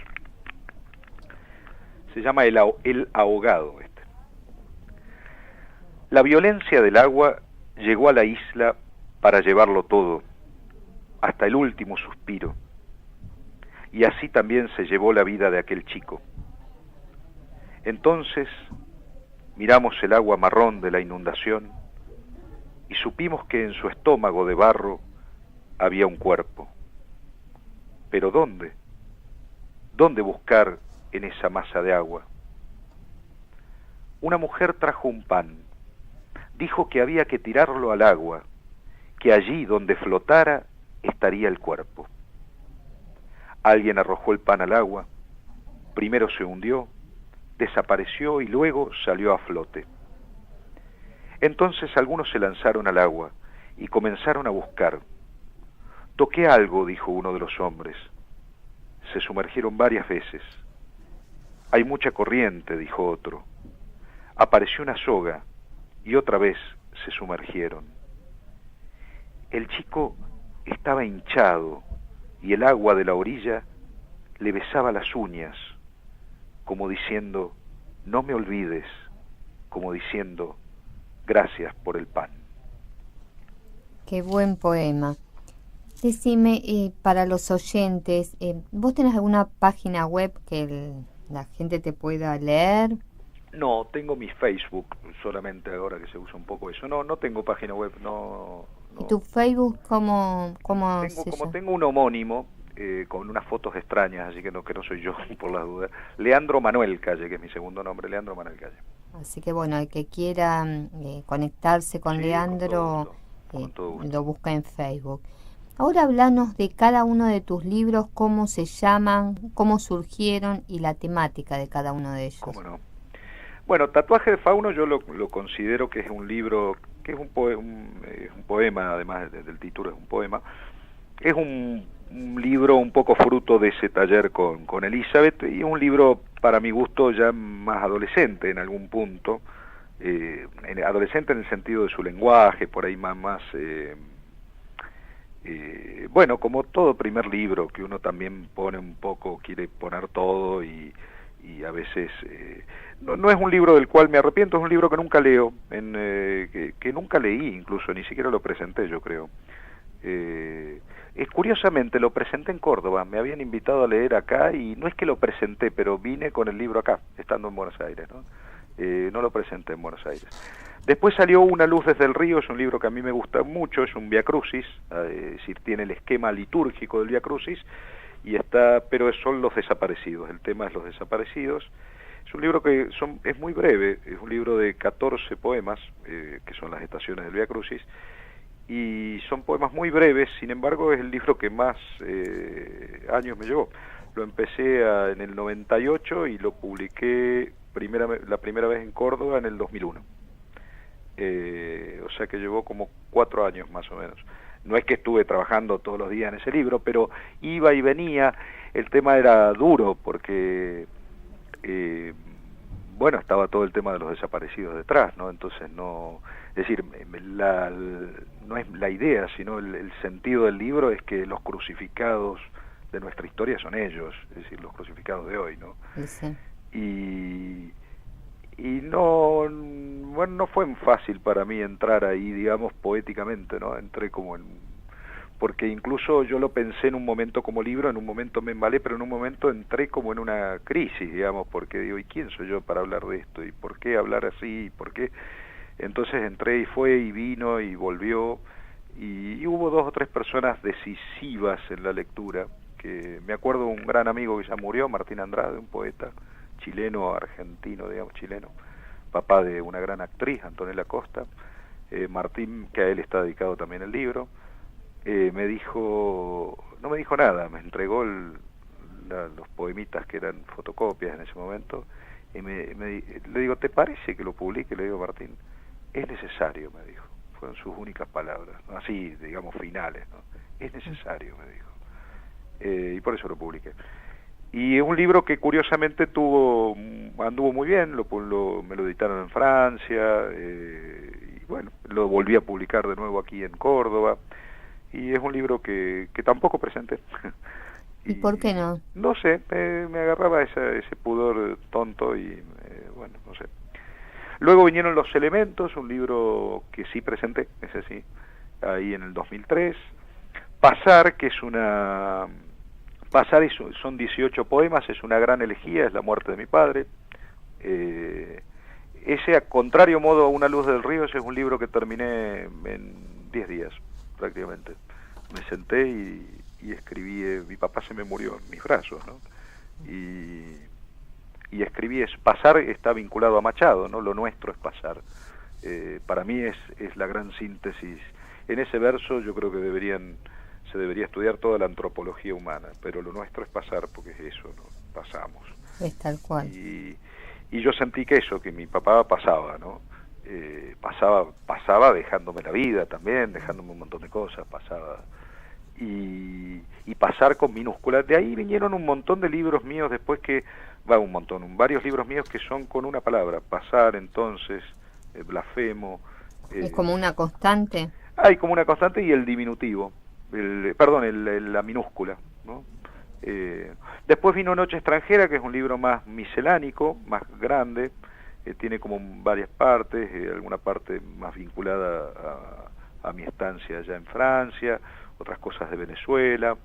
Se llama El ahogado este. La violencia del agua llegó a la isla para llevarlo todo, hasta el último suspiro. Y así también se llevó la vida de aquel chico. Entonces miramos el agua marrón de la inundación y supimos que en su estómago de barro había un cuerpo. Pero ¿dónde? ¿Dónde buscar en esa masa de agua? Una mujer trajo un pan. Dijo que había que tirarlo al agua, que allí donde flotara estaría el cuerpo. Alguien arrojó el pan al agua, primero se hundió, desapareció y luego salió a flote. Entonces algunos se lanzaron al agua y comenzaron a buscar. Toqué algo, dijo uno de los hombres. Se sumergieron varias veces. Hay mucha corriente, dijo otro. Apareció una soga y otra vez se sumergieron. El chico estaba hinchado y el agua de la orilla le besaba las uñas, como diciendo, no me olvides, como diciendo, gracias por el pan. Qué buen poema. Decime, para los oyentes, ¿vos tenés alguna página web que la gente te pueda leer? No, tengo mi Facebook, solamente ahora que se usa un poco eso. No tengo página web, no. ¿Y tu Facebook cómo se llama? Tengo un homónimo, con unas fotos extrañas, así que no soy yo, por las dudas. Leandro Manuel Calle, que es mi segundo nombre, Leandro Manuel Calle. Así que bueno, el que quiera conectarse con Leandro, con todo gusto. Lo busca en Facebook. Ahora hablanos de cada uno de tus libros, cómo se llaman, cómo surgieron y la temática de cada uno de ellos. ¿Cómo no? Bueno, Tatuaje de Fauno yo lo considero que es un libro, que es un poema, además del título es un poema. Es un libro un poco fruto de ese taller con Elizabeth, y es un libro para mi gusto ya más adolescente en algún punto, adolescente en el sentido de su lenguaje, por ahí más bueno, como todo primer libro que uno también pone un poco, quiere poner todo y a veces no es un libro del cual me arrepiento, es un libro que nunca leo, que nunca leí, incluso ni siquiera lo presenté, yo creo. Curiosamente lo presenté en Córdoba, me habían invitado a leer acá y no es que lo presenté, pero vine con el libro acá, estando en Buenos Aires, ¿no? No lo presenté en Buenos Aires. Después salió Una luz desde el río, es un libro que a mí me gusta mucho, es un Viacrucis, es decir, tiene el esquema litúrgico del Viacrucis, pero son los desaparecidos, el tema es los desaparecidos. Es un libro que es muy breve, es un libro de 14 poemas, que son las estaciones del Viacrucis, y son poemas muy breves, sin embargo es el libro que más años me llevó. Lo empecé en el 98 y lo publiqué la primera vez en Córdoba en el 2001. O sea que llevó como 4 años más o menos. No es que estuve trabajando todos los días en ese libro, pero iba y venía. El tema era duro porque bueno, estaba todo el tema de los desaparecidos detrás, ¿no? Entonces es decir, no es la idea, sino el sentido del libro es que los crucificados de nuestra historia son ellos, es decir, los crucificados de hoy, ¿no? Sí. Y no fue fácil para mí entrar ahí, digamos, poéticamente, ¿no? Entré como porque incluso yo lo pensé en un momento como libro, en un momento me embalé, pero en un momento entré como en una crisis, digamos, porque digo, ¿y quién soy yo para hablar de esto? ¿Y por qué hablar así? ¿Y por qué? Entonces entré y fue y vino y volvió, y hubo 2 o 3 personas decisivas en la lectura, que me acuerdo un gran amigo que ya murió, Martín Andrade, un poeta chileno, argentino, digamos, chileno, papá de una gran actriz, Antonella Costa. Martín, que a él está dedicado también el libro, me dijo, no me dijo nada, me entregó los poemitas que eran fotocopias en ese momento, y le digo, ¿te parece que lo publique? Le digo, Martín, es necesario, me dijo, fueron sus únicas palabras, ¿no? Así, digamos, finales, ¿no? Es necesario, me dijo, y por eso lo publiqué. Y es un libro que curiosamente anduvo muy bien, me lo editaron en Francia, y bueno, lo volví a publicar de nuevo aquí en Córdoba, y es un libro que tampoco presenté. ¿Y por qué no? No sé, me agarraba ese pudor tonto y bueno, no sé. Luego vinieron Los Elementos, un libro que sí presenté, ese sí, ahí en el 2003. Pasar, que es Pasar son 18 poemas, es una gran elegía, es la muerte de mi padre. Ese, a contrario modo a Una luz del río, ese es un libro que terminé en 10 días, prácticamente. Me senté y escribí, mi papá se me murió en mis brazos, ¿no? Y escribí Pasar está vinculado a Machado, ¿no? Lo nuestro es pasar. Para mí es la gran síntesis. En ese verso yo creo que se debería estudiar toda la antropología humana, pero lo nuestro es pasar, porque es eso, ¿no? Pasamos. Es tal cual. Y yo sentí que mi papá pasaba, ¿no? Pasaba dejándome la vida también, dejándome un montón de cosas, pasaba. Y pasar con minúsculas. De ahí vinieron un montón de libros míos después varios libros míos que son con una palabra, pasar, entonces, blasfemo. ¿Es como una constante? Hay como una constante y el diminutivo, la minúscula, ¿no? Después vino Noche extranjera, que es un libro más miscelánico, más grande, tiene como varias partes, alguna parte más vinculada a mi estancia allá en Francia, otras cosas de Venezuela.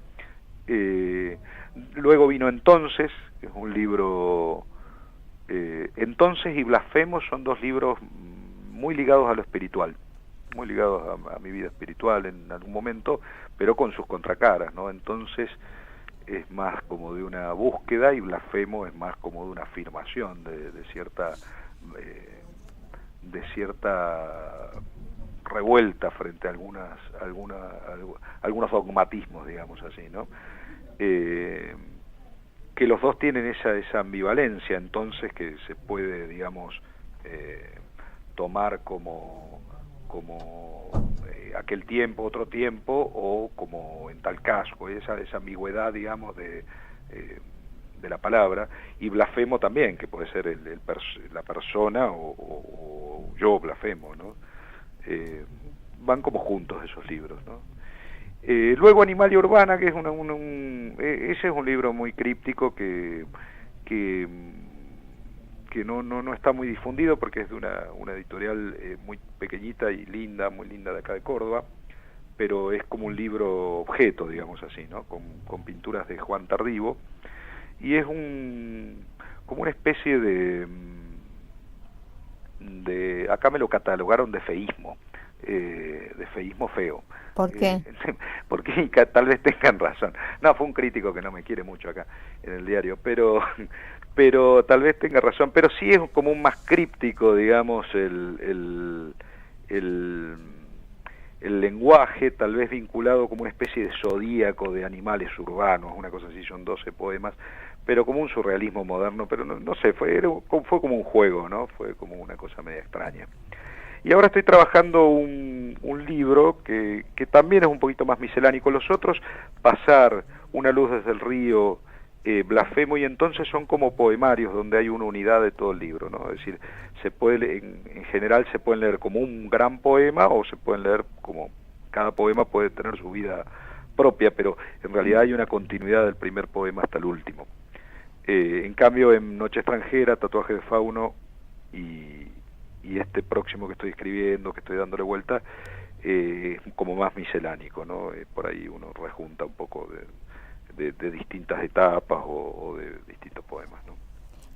Luego vino Entonces, que es un libro... Entonces y Blasfemo son 2 libros muy ligados a lo espiritual, muy ligados a mi vida espiritual en algún momento, pero con sus contracaras, ¿no? Entonces es más como de una búsqueda y Blasfemo es más como de una afirmación de cierta revuelta frente a algunos dogmatismos, digamos así, ¿no? Que los 2 tienen esa ambivalencia, entonces, que se puede, digamos, tomar como aquel tiempo, otro tiempo, o como en tal caso, esa ambigüedad, digamos, de la palabra, y blasfemo también, que puede ser la persona o yo blasfemo, ¿no? Van como juntos esos libros, ¿no? Luego Animalia Urbana, que es ese es un libro muy críptico que no está muy difundido porque es de una editorial muy pequeñita y linda, muy linda de acá de Córdoba, pero es como un libro objeto, digamos así, ¿no? Con pinturas de Juan Tardivo, y es como una especie de acá me lo catalogaron de feísmo feo. ¿Por qué? Porque tal vez tengan razón. No, fue un crítico que no me quiere mucho acá en el diario, pero tal vez tenga razón. Pero sí es como un más críptico, digamos, el lenguaje, tal vez vinculado como una especie de zodíaco de animales urbanos, una cosa así, son 12 poemas, pero como un surrealismo moderno, pero no sé, fue como un juego, ¿no? Fue como una cosa media extraña. Y ahora estoy trabajando un libro que también es un poquito más miscelánico. Los otros, Pasar, Una luz desde el río, Blasfemo y Entonces, son como poemarios donde hay una unidad de todo el libro, ¿no? Es decir, en general se pueden leer como un gran poema o se pueden leer como cada poema puede tener su vida propia, pero en realidad hay una continuidad del primer poema hasta el último. En cambio, en Noche extranjera, Tatuaje de Fauno y este próximo que estoy escribiendo, que estoy dándole vuelta, como más miselánico, ¿no? Por ahí uno rejunta un poco de distintas etapas o de distintos poemas, ¿no?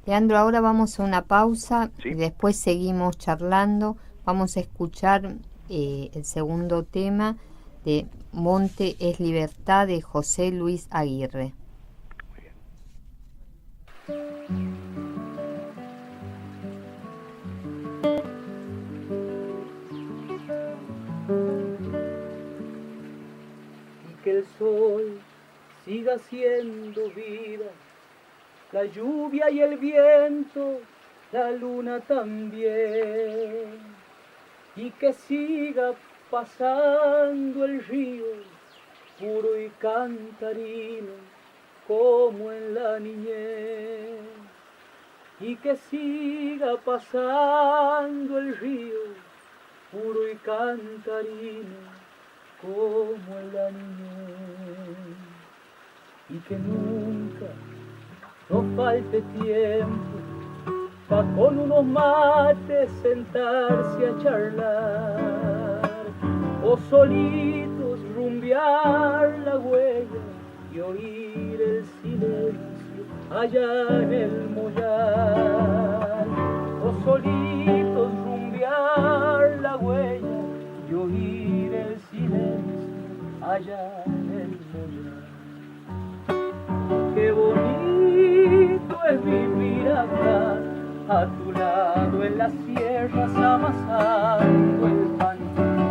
Leandro, ahora vamos a una pausa, ¿Sí? Y después seguimos charlando. Vamos a escuchar el segundo tema de Monte es Libertad de José Luis Aguirre. Y que el sol siga siendo vida, la lluvia y el viento, la luna también, y que siga pasando el río, puro y cantarino, como en la niñez, y que siga pasando el río, puro y cantarino, como en la niñez, y que nunca no falte tiempo pa' con unos mates sentarse a charlar, o solitos rumbear la huella y oír el silencio allá en el mollar, o solitos rumbear la huella y oír el silencio allá en el mollar. Qué bonito es vivir acá, a tu lado en las sierras, amasando el pan,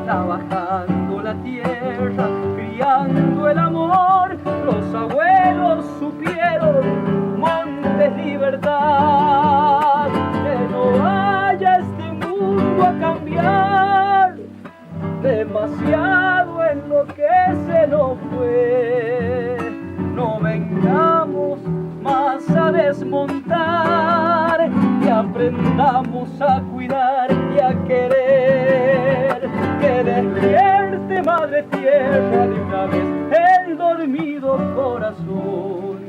trabajando la tierra, criando el amor. Los abuelos supieron, montes libertad, que no vaya este mundo a cambiar demasiado en lo que se nos fue. No vengamos más a desmontar y aprendamos a cuidar y a querer. Que despierte Madre Tierra de una vez el dormido corazón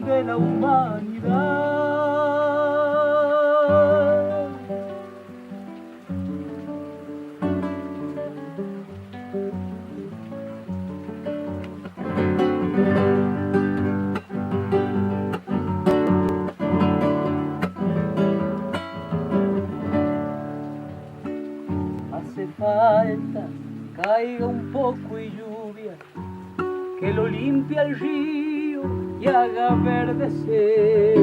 de la humanidad. Falta caiga un poco y lluvia que lo limpie el río y haga verdecer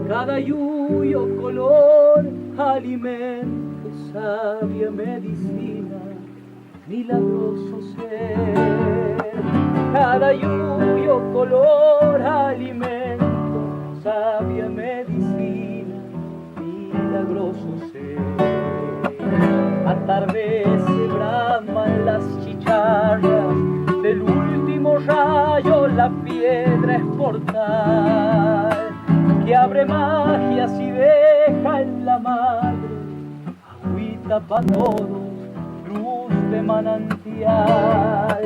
cada yuyo, color, alimento, sabia medicina, milagroso ser. Cada yuyo, color, alimento, sabia medicina, milagroso ser. Atardece, braman las chicharras, del último rayo la piedra es portal, que abre magias y deja en la madre agüita pa' todos, luz de manantial,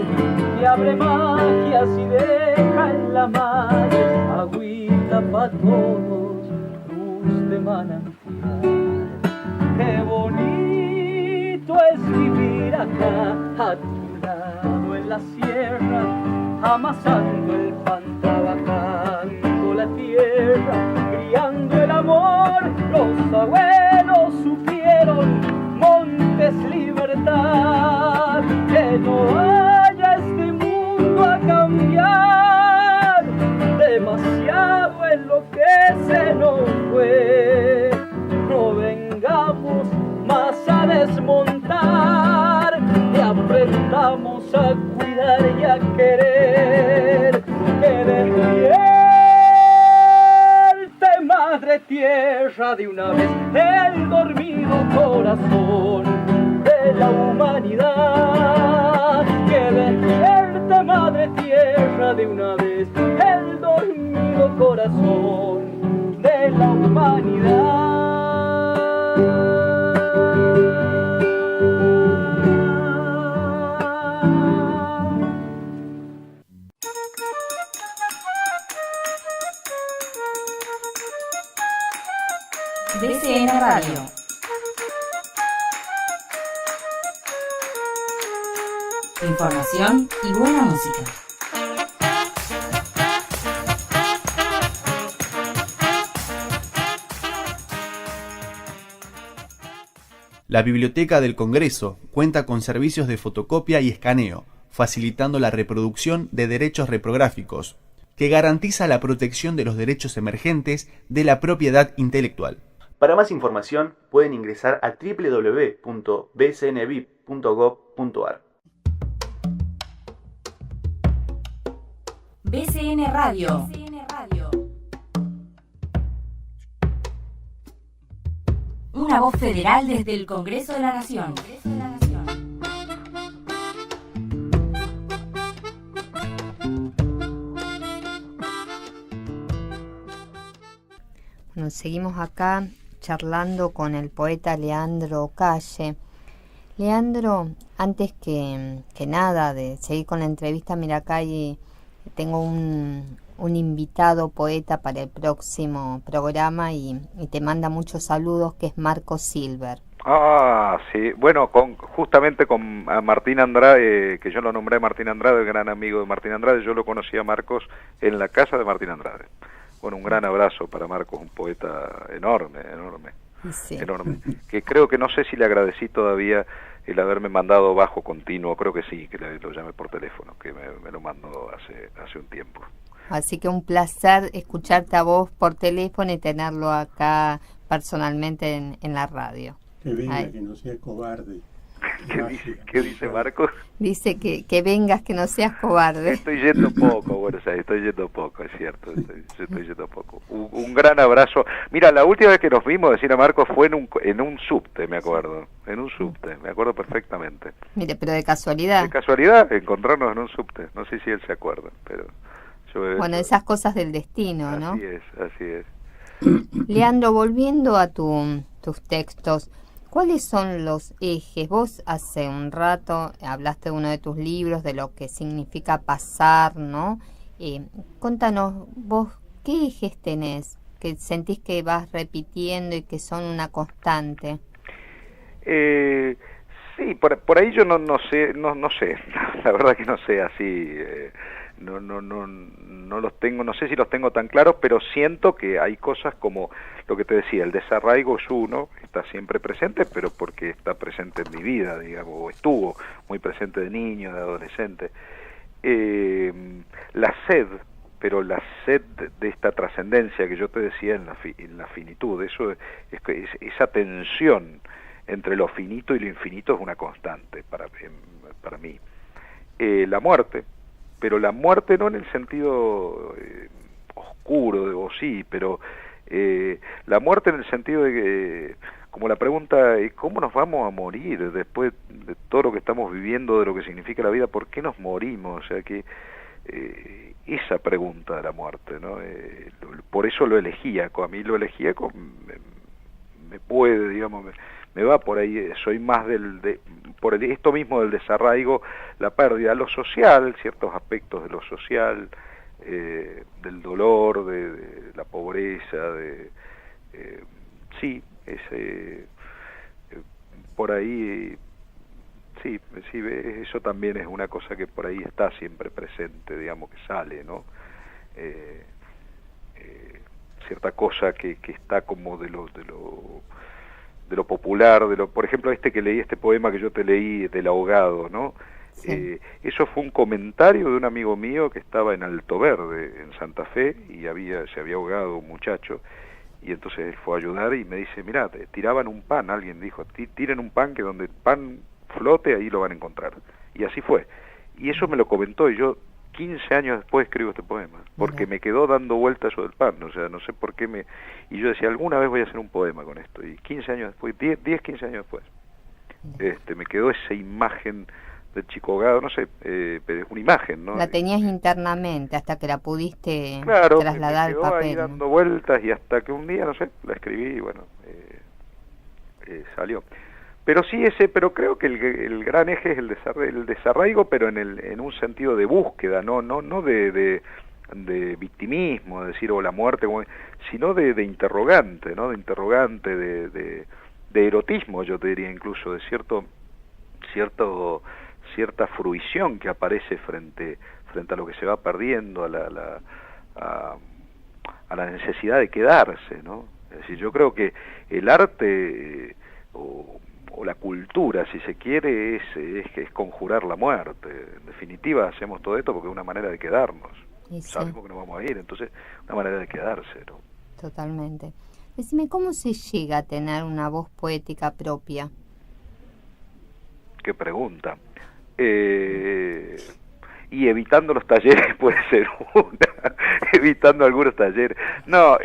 que abre magias y deja en la madre agüita pa' todos, luz de manantial. Qué bonito es vivir acá, a tu lado en la sierra, amasando el pan, trabajando la tierra, criando el amor. Los abuelos supieron, montes libertad, que no vaya este mundo a cambiar demasiado en lo que se nos fue. No vengamos más a desmontar y aprendamos a cuidar y a querer. Que despierte Madre Tierra de una vez el dormido corazón de la humanidad. Que despierte Madre Tierra de una vez el dormido corazón de la humanidad. BCN Radio. Información y buena música. La Biblioteca del Congreso cuenta con servicios de fotocopia y escaneo, facilitando la reproducción de derechos reprográficos, que garantiza la protección de los derechos emergentes de la propiedad intelectual. Para más información pueden ingresar a www.bcnvip.gov.ar. BCN Radio. Una voz federal desde el Congreso de la Nación. Bueno, seguimos acá charlando con el poeta Leandro Calle. Leandro, antes que nada de seguir con la entrevista, mira acá tengo un invitado poeta para el próximo programa y te manda muchos saludos, que es Marco Silver. Ah, sí, bueno, justamente con Martín Andrade, que yo lo nombré Martín Andrade, el gran amigo de Martín Andrade, yo lo conocí a Marcos en la casa de Martín Andrade. Bueno, un gran abrazo para Marcos, un poeta enorme, Sí. Enorme, que creo que no sé si le agradecí todavía el haberme mandado bajo continuo, creo que sí, que lo llamé por teléfono, que me lo mandó hace un tiempo. Así que un placer escucharte a vos por teléfono y tenerlo acá personalmente en la radio. Que venga, que no sea cobarde. ¿Qué dice Marcos? Dice que vengas, que no seas cobarde. Estoy yendo poco, Buenos Aires, estoy yendo poco, es cierto, estoy yendo poco. Un gran abrazo. Mira, la última vez que nos vimos, decir a Marcos, fue en un subte, me acuerdo. En un subte, me acuerdo perfectamente. Mire, pero de casualidad. De casualidad, encontrarnos en un subte. No sé si él se acuerda, pero... Bueno, esas cosas del destino, ¿no? Así es. Leandro, volviendo a tus textos, ¿cuáles son los ejes? Vos hace un rato hablaste de uno de tus libros, de lo que significa pasar, ¿no? Contanos, vos, ¿qué ejes tenés que sentís que vas repitiendo y que son una constante? Sí, por ahí yo no sé, la verdad que no sé así... No los tengo, no sé si los tengo tan claros, pero siento que hay cosas como lo que te decía, el desarraigo es uno, está siempre presente, pero porque está presente en mi vida, digamos, o estuvo muy presente de niño, de adolescente. La sed, pero la sed de esta trascendencia que yo te decía en la finitud, esa tensión entre lo finito y lo infinito es una constante para mí. La muerte, pero la muerte no en el sentido oscuro, pero la muerte en el sentido de que, como la pregunta, ¿cómo nos vamos a morir después de todo lo que estamos viviendo, de lo que significa la vida? ¿Por qué nos morimos? O sea que esa pregunta de la muerte, ¿no? Por eso lo elegía, a mí lo elegía, me puede, digamos, me va por ahí, soy más por esto mismo del desarraigo, la pérdida, lo social, ciertos aspectos de lo social, del dolor, de la pobreza, por ahí, sí, eso también es una cosa que por ahí está siempre presente, digamos, que sale, ¿no? Cierta cosa que está como de lo popular, por ejemplo, este poema que yo te leí del ahogado, ¿no? Sí. Eso fue un comentario de un amigo mío que estaba en Alto Verde, en Santa Fe, y se había ahogado un muchacho, y entonces él fue a ayudar y me dice, mirá, tiraban un pan, alguien dijo, tiren un pan, que donde el pan flote, ahí lo van a encontrar. Y así fue. Y eso me lo comentó, y yo 15 años después escribo este poema, porque me quedó dando vueltas eso del pan, o sea, no sé por qué y yo decía, alguna vez voy a hacer un poema con esto, y 15 años después, 15 años después, me quedó esa imagen del chico ahogado, no sé, pero es una imagen, ¿no? La tenías internamente hasta que la pudiste trasladar al papel. Claro, ahí dando vueltas, y hasta que un día, no sé, la escribí y bueno, salió. Pero sí pero creo que el gran eje es el desarraigo, pero en un sentido de búsqueda, no de victimismo, de decir, la muerte, sino de interrogante, ¿no? De interrogante, de erotismo, yo te diría incluso, de cierta fruición que aparece frente a lo que se va perdiendo, a la necesidad de quedarse, ¿no? Es decir, yo creo que el arte o o la cultura, si se quiere, es conjurar la muerte. En definitiva, hacemos todo esto porque es una manera de quedarnos. Sí. Sabemos que nos vamos a ir, entonces, una manera de quedarse, ¿no? Totalmente. Decime, ¿cómo se llega a tener una voz poética propia? Qué pregunta. Y evitando los talleres puede ser una, evitando algunos talleres. No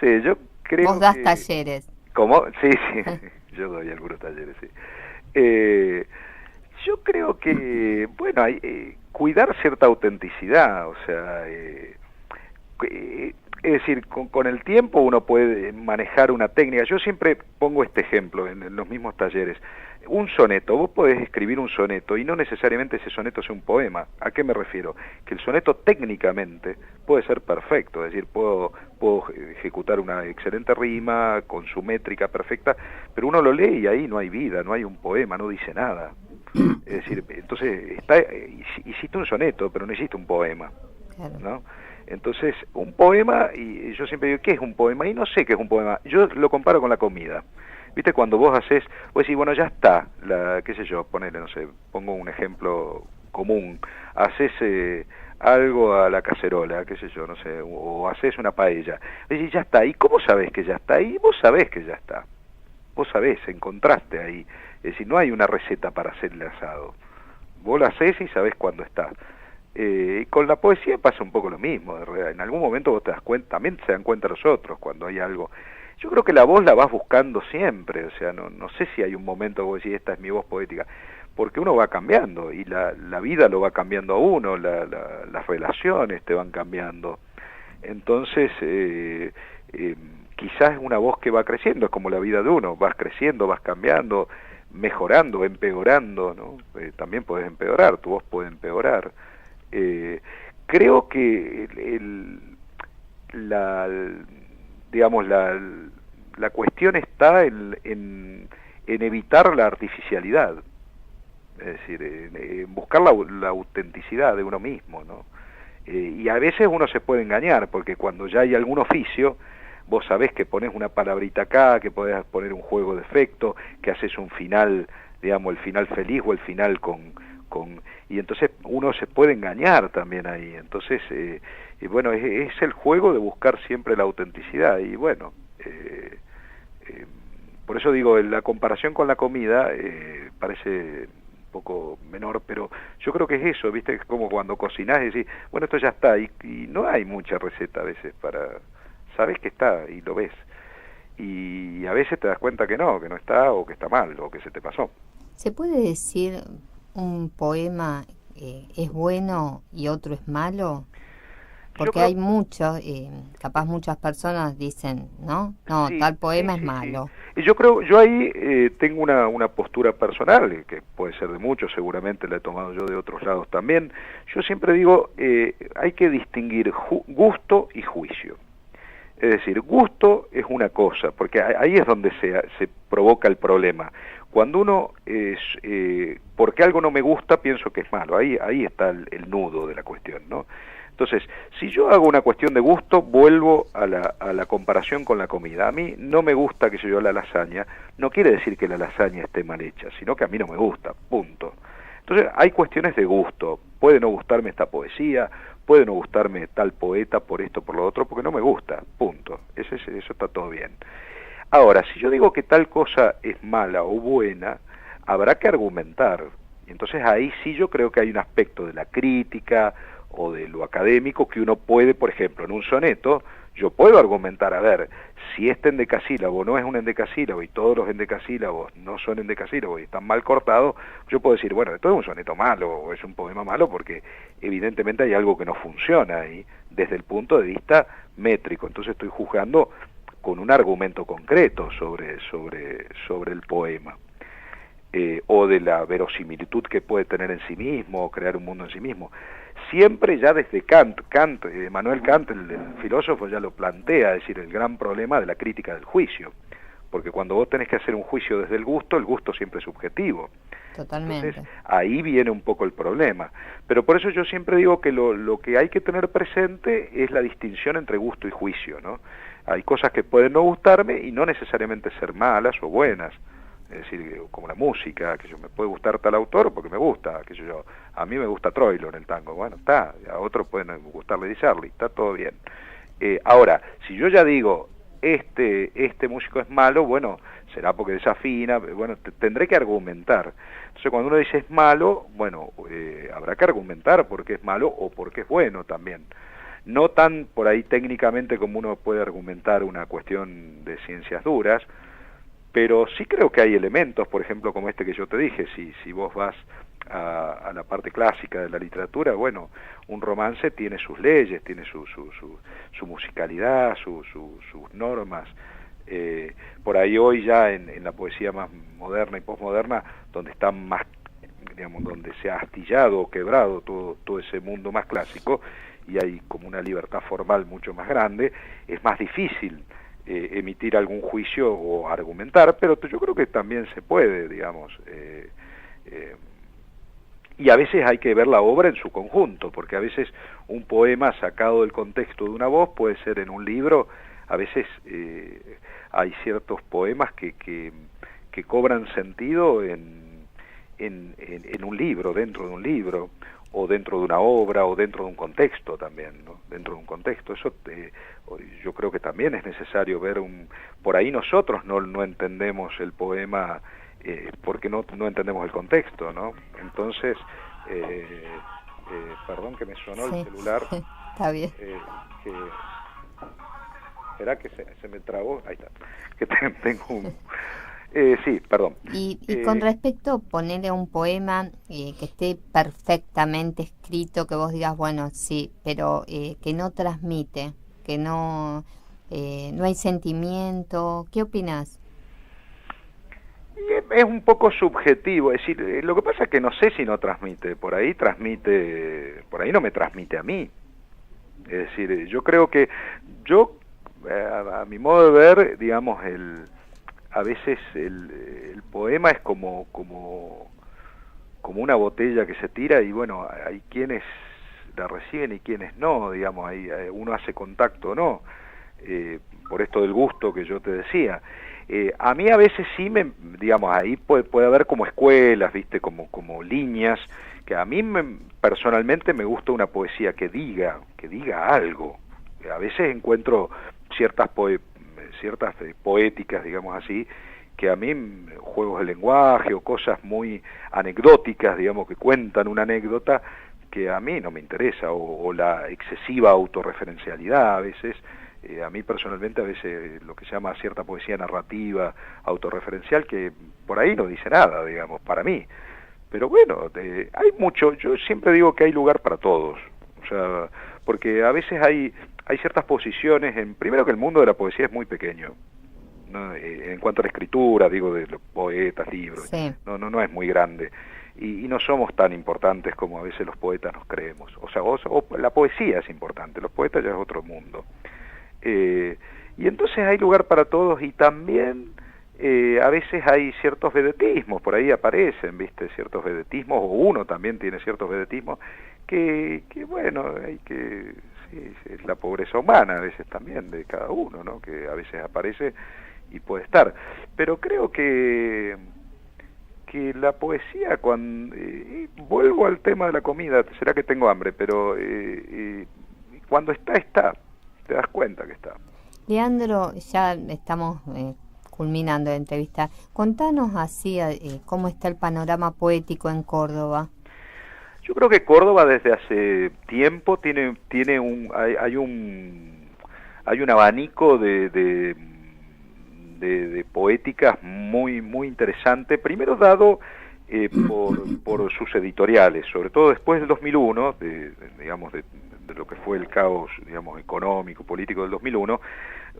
sé, yo creo ¿Vos das talleres? ¿Cómo? Sí, yo doy algunos talleres, sí. Yo creo que, bueno, hay cuidar cierta autenticidad, o sea, es decir, con el tiempo uno puede manejar una técnica. Yo siempre pongo este ejemplo en los mismos talleres. Un soneto, vos podés escribir un soneto y no necesariamente ese soneto sea un poema. ¿A qué me refiero? Que el soneto técnicamente puede ser perfecto, es decir, puedo ejecutar una excelente rima con su métrica perfecta, pero uno lo lee y ahí no hay vida, no hay un poema, no dice nada. Es decir, entonces hiciste un soneto, pero no hiciste un poema, ¿no? Entonces, un poema, y yo siempre digo, ¿qué es un poema? Y no sé qué es un poema. Yo lo comparo con la comida. ¿Viste? Cuando vos haces, vos decís, bueno, ya está, qué sé yo, ponele, no sé, pongo un ejemplo común, haces algo a la cacerola, qué sé yo, no sé, o haces una paella, decís, ya está, ¿y cómo sabés que ya está? Y vos sabés que ya está, vos sabés, encontraste ahí, es decir, no hay una receta para hacer el asado, vos la haces y sabés cuándo está. Y con la poesía pasa un poco lo mismo, en algún momento vos te das cuenta, también se dan cuenta los otros cuando hay algo. Yo creo que la voz la vas buscando siempre, o sea, no sé si hay un momento que vos decís, esta es mi voz poética, porque uno va cambiando, y la vida lo va cambiando a uno, las relaciones te van cambiando. Entonces, quizás es una voz que va creciendo, es como la vida de uno, vas creciendo, vas cambiando, mejorando, empeorando, ¿no? También puedes empeorar, tu voz puede empeorar. Creo que digamos, la cuestión está en evitar la artificialidad, es decir, en buscar la autenticidad de uno mismo, ¿no? Y a veces uno se puede engañar, porque cuando ya hay algún oficio, vos sabés que pones una palabrita acá, que podés poner un juego de efecto, que haces un final, digamos, el final feliz o el final y entonces uno se puede engañar también ahí. Entonces, y bueno, es el juego de buscar siempre la autenticidad. Y bueno, por eso digo, la comparación con la comida parece un poco menor, pero yo creo que es eso, ¿viste? Es como cuando cocinás y decís, bueno, esto ya está, y no hay mucha receta a veces sabés que está y lo ves. Y a veces te das cuenta que no está, o que está mal, o que se te pasó. ¿Se puede decir un poema es bueno y otro es malo? Porque hay muchos, capaz muchas personas dicen, ¿no? No, sí, tal poema es malo. Sí. Y yo ahí tengo una postura personal, que puede ser de muchos, seguramente la he tomado yo de otros lados también. Yo siempre digo, hay que distinguir gusto y juicio. Es decir, gusto es una cosa, porque ahí es donde se provoca el problema. Cuando uno porque algo no me gusta, pienso que es malo. Ahí está el nudo de la cuestión, ¿no? Entonces, si yo hago una cuestión de gusto, vuelvo a la comparación con la comida. A mí no me gusta, qué sé yo, la lasaña. No quiere decir que la lasaña esté mal hecha, sino que a mí no me gusta, punto. Entonces, hay cuestiones de gusto. Puede no gustarme esta poesía, puede no gustarme tal poeta por esto, por lo otro, porque no me gusta, punto. Eso está todo bien. Ahora, si yo digo que tal cosa es mala o buena, habrá que argumentar. Y entonces ahí sí yo creo que hay un aspecto de la crítica o de lo académico que uno puede, por ejemplo, en un soneto, yo puedo argumentar, a ver, si este endecasílabo no es un endecasílabo y todos los endecasílabos no son endecasílabos y están mal cortados, yo puedo decir, bueno, esto es un soneto malo o es un poema malo porque evidentemente hay algo que no funciona ahí desde el punto de vista métrico. Entonces estoy juzgando con un argumento concreto sobre el poema, o de la verosimilitud que puede tener en sí mismo, o crear un mundo en sí mismo. Siempre ya desde Kant, Emmanuel Kant, el filósofo, ya lo plantea, es decir, el gran problema de la crítica del juicio, porque cuando vos tenés que hacer un juicio desde el gusto siempre es subjetivo. Totalmente. Entonces, ahí viene un poco el problema. Pero por eso yo siempre digo que lo que hay que tener presente es la distinción entre gusto y juicio, ¿no? Hay cosas que pueden no gustarme y no necesariamente ser malas o buenas. es decir, como la música, que yo me puede gustar tal autor porque me gusta, que yo, a mí me gusta Troilo en el tango, bueno, está, a otros pueden gustarle Di Sarli, está todo bien. Ahora, si yo ya digo, este músico es malo, bueno, será porque desafina, bueno, tendré que argumentar. Entonces cuando uno dice es malo, bueno, habrá que argumentar por qué es malo o por qué es bueno también. No tan por ahí técnicamente como uno puede argumentar una cuestión de ciencias duras, pero sí creo que hay elementos, por ejemplo, como este que yo te dije, si vos vas a la parte clásica de la literatura, bueno, un romance tiene sus leyes, tiene su musicalidad, sus normas. Por ahí hoy ya en la poesía más moderna y posmoderna, donde está más, digamos, donde se ha astillado o quebrado todo ese mundo más clásico, y hay como una libertad formal mucho más grande, es más difícil emitir algún juicio o argumentar, pero yo creo que también se puede, digamos, y a veces hay que ver la obra en su conjunto, porque a veces un poema sacado del contexto de una voz puede ser en un libro, a veces hay ciertos poemas que cobran sentido en un libro, dentro de un libro, o dentro de una obra, o dentro de un contexto también, ¿no? Dentro de un contexto, eso yo creo que también es necesario ver por ahí nosotros no entendemos el poema porque no entendemos el contexto, ¿no? Entonces, perdón que me sonó el celular. Está bien. ¿Será que se me trabó? Ahí está. Que tengo un... sí, perdón. Y con respecto, ponerle un poema que esté perfectamente escrito, que vos digas, bueno, sí, pero que no transmite, que no hay sentimiento. ¿Qué opinás? Es un poco subjetivo, es decir, lo que pasa es que no sé si no transmite, por ahí no me transmite a mí. Es decir, yo creo que a mi modo de ver, digamos, a veces el poema es como una botella que se tira y bueno, hay quienes la reciben y quienes no, digamos, ahí uno hace contacto o no, por esto del gusto que yo te decía. A mí a veces sí digamos, ahí puede haber como escuelas, viste, como líneas, que a mí personalmente me gusta una poesía que diga algo. A veces encuentro ciertas poéticas, digamos así, que a mí, juegos de lenguaje o cosas muy anecdóticas, digamos, que cuentan una anécdota, que a mí no me interesa, o la excesiva autorreferencialidad a veces. A mí personalmente a veces lo que se llama cierta poesía narrativa, autorreferencial, que por ahí no dice nada, digamos, para mí. Pero bueno, hay mucho, yo siempre digo que hay lugar para todos, o sea, porque a veces hay ciertas posiciones, primero que el mundo de la poesía es muy pequeño, ¿no? En cuanto a la escritura, digo, de los poetas, libros, sí. No es muy grande, y no somos tan importantes como a veces los poetas nos creemos, o sea, la poesía es importante, los poetas ya es otro mundo. Y entonces hay lugar para todos, y también a veces hay ciertos vedetismos, por ahí aparecen, viste, ciertos vedetismos, o uno también tiene ciertos vedetismos, que bueno, sí, es la pobreza humana a veces también de cada uno, ¿no? Que a veces aparece y puede estar, pero creo que la poesía, vuelvo al tema de la comida, será que tengo hambre, pero cuando está, te das cuenta que está. Leandro, ya estamos culminando la entrevista. Contanos así cómo está el panorama poético en Córdoba. Yo creo que Córdoba desde hace tiempo hay un abanico de poéticas muy muy interesante, primero dado por sus editoriales, sobre todo después del 2001, digamos de lo que fue el caos, digamos, económico, político del 2001,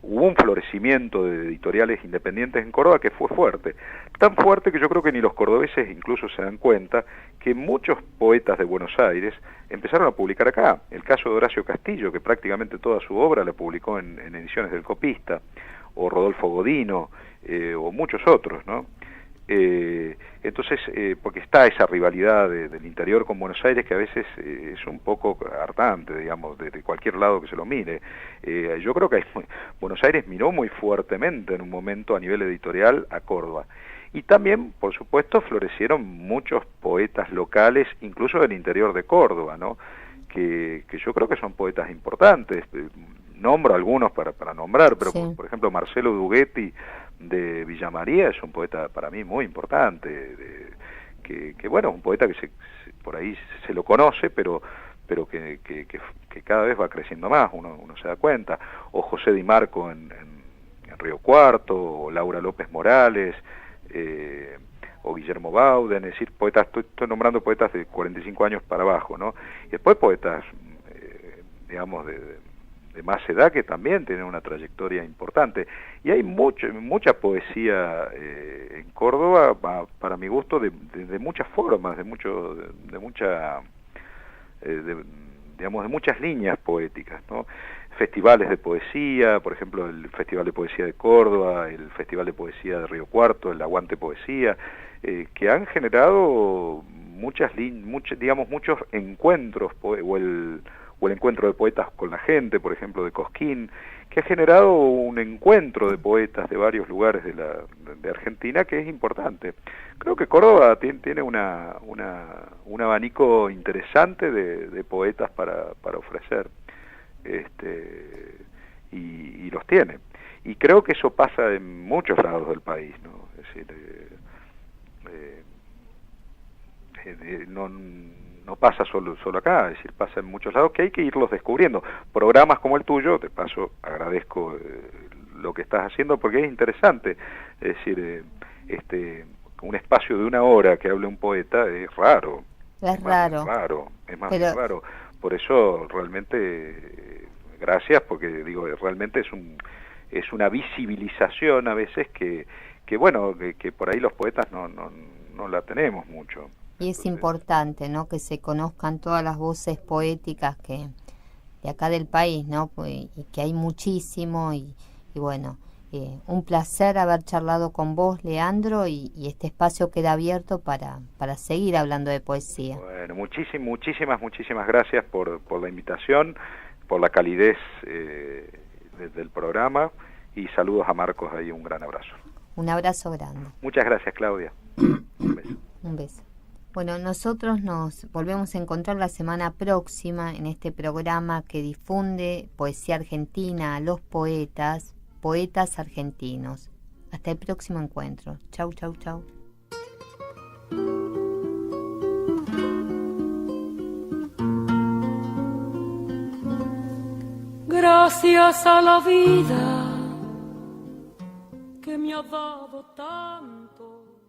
hubo un florecimiento de editoriales independientes en Córdoba que fue fuerte, tan fuerte que yo creo que ni los cordobeses incluso se dan cuenta que muchos poetas de Buenos Aires empezaron a publicar acá. El caso de Horacio Castillo, que prácticamente toda su obra la publicó en ediciones del Copista, o Rodolfo Godino, o muchos otros, ¿no? Entonces, porque está esa rivalidad del interior con Buenos Aires que a veces es un poco hartante, digamos, de cualquier lado que se lo mire. Yo creo que Buenos Aires miró muy fuertemente en un momento a nivel editorial a Córdoba. Y también, por supuesto, florecieron muchos poetas locales, incluso del interior de Córdoba, ¿no? Que yo creo que son poetas importantes. Nombro algunos para nombrar, pero Sí. por ejemplo Marcelo Dughetti de Villa María es un poeta para mí muy importante, que bueno, un poeta que por ahí se lo conoce, pero que cada vez va creciendo más, uno se da cuenta. O José Di Marco en Río Cuarto, o Laura López Morales, o Guillermo Bauden, es decir, poetas, estoy nombrando poetas de 45 años para abajo, ¿no? Y después poetas, digamos, de más edad que también tienen una trayectoria importante. Y hay mucha poesía en Córdoba, para mi gusto, de muchas formas, de muchas líneas poéticas, ¿no? Festivales de poesía, por ejemplo, el Festival de Poesía de Córdoba, el Festival de Poesía de Río Cuarto, el Aguante Poesía, que han generado muchos encuentros, o el encuentro de poetas con la gente, por ejemplo, de Cosquín, que ha generado un encuentro de poetas de varios lugares de Argentina que es importante. Creo que Córdoba tiene un abanico interesante de poetas para ofrecer, y los tiene. Y creo que eso pasa en muchos lados del país, ¿no? Es decir, no pasa solo acá, es decir, pasa en muchos lados, que hay que irlos descubriendo. Programas como el tuyo, de paso agradezco lo que estás haciendo porque es interesante, es decir, un espacio de 1 hora que hable un poeta es raro. Es raro. Es más raro. Por eso realmente gracias, porque digo, realmente es una visibilización a veces que bueno, que por ahí los poetas no la tenemos mucho. Y es importante, ¿no?, que se conozcan todas las voces poéticas de acá del país, ¿no? Y que hay muchísimo, y bueno, un placer haber charlado con vos, Leandro, y este espacio queda abierto para seguir hablando de poesía. Bueno, muchísimas gracias por la invitación, por la calidez del programa, y saludos a Marcos ahí, un gran abrazo. Un abrazo grande. Muchas gracias, Claudia. Un beso. Un beso. Bueno, nosotros nos volvemos a encontrar la semana próxima en este programa que difunde poesía argentina a los poetas argentinos. Hasta el próximo encuentro. Chau. Gracias a la vida que me ha dado tanto.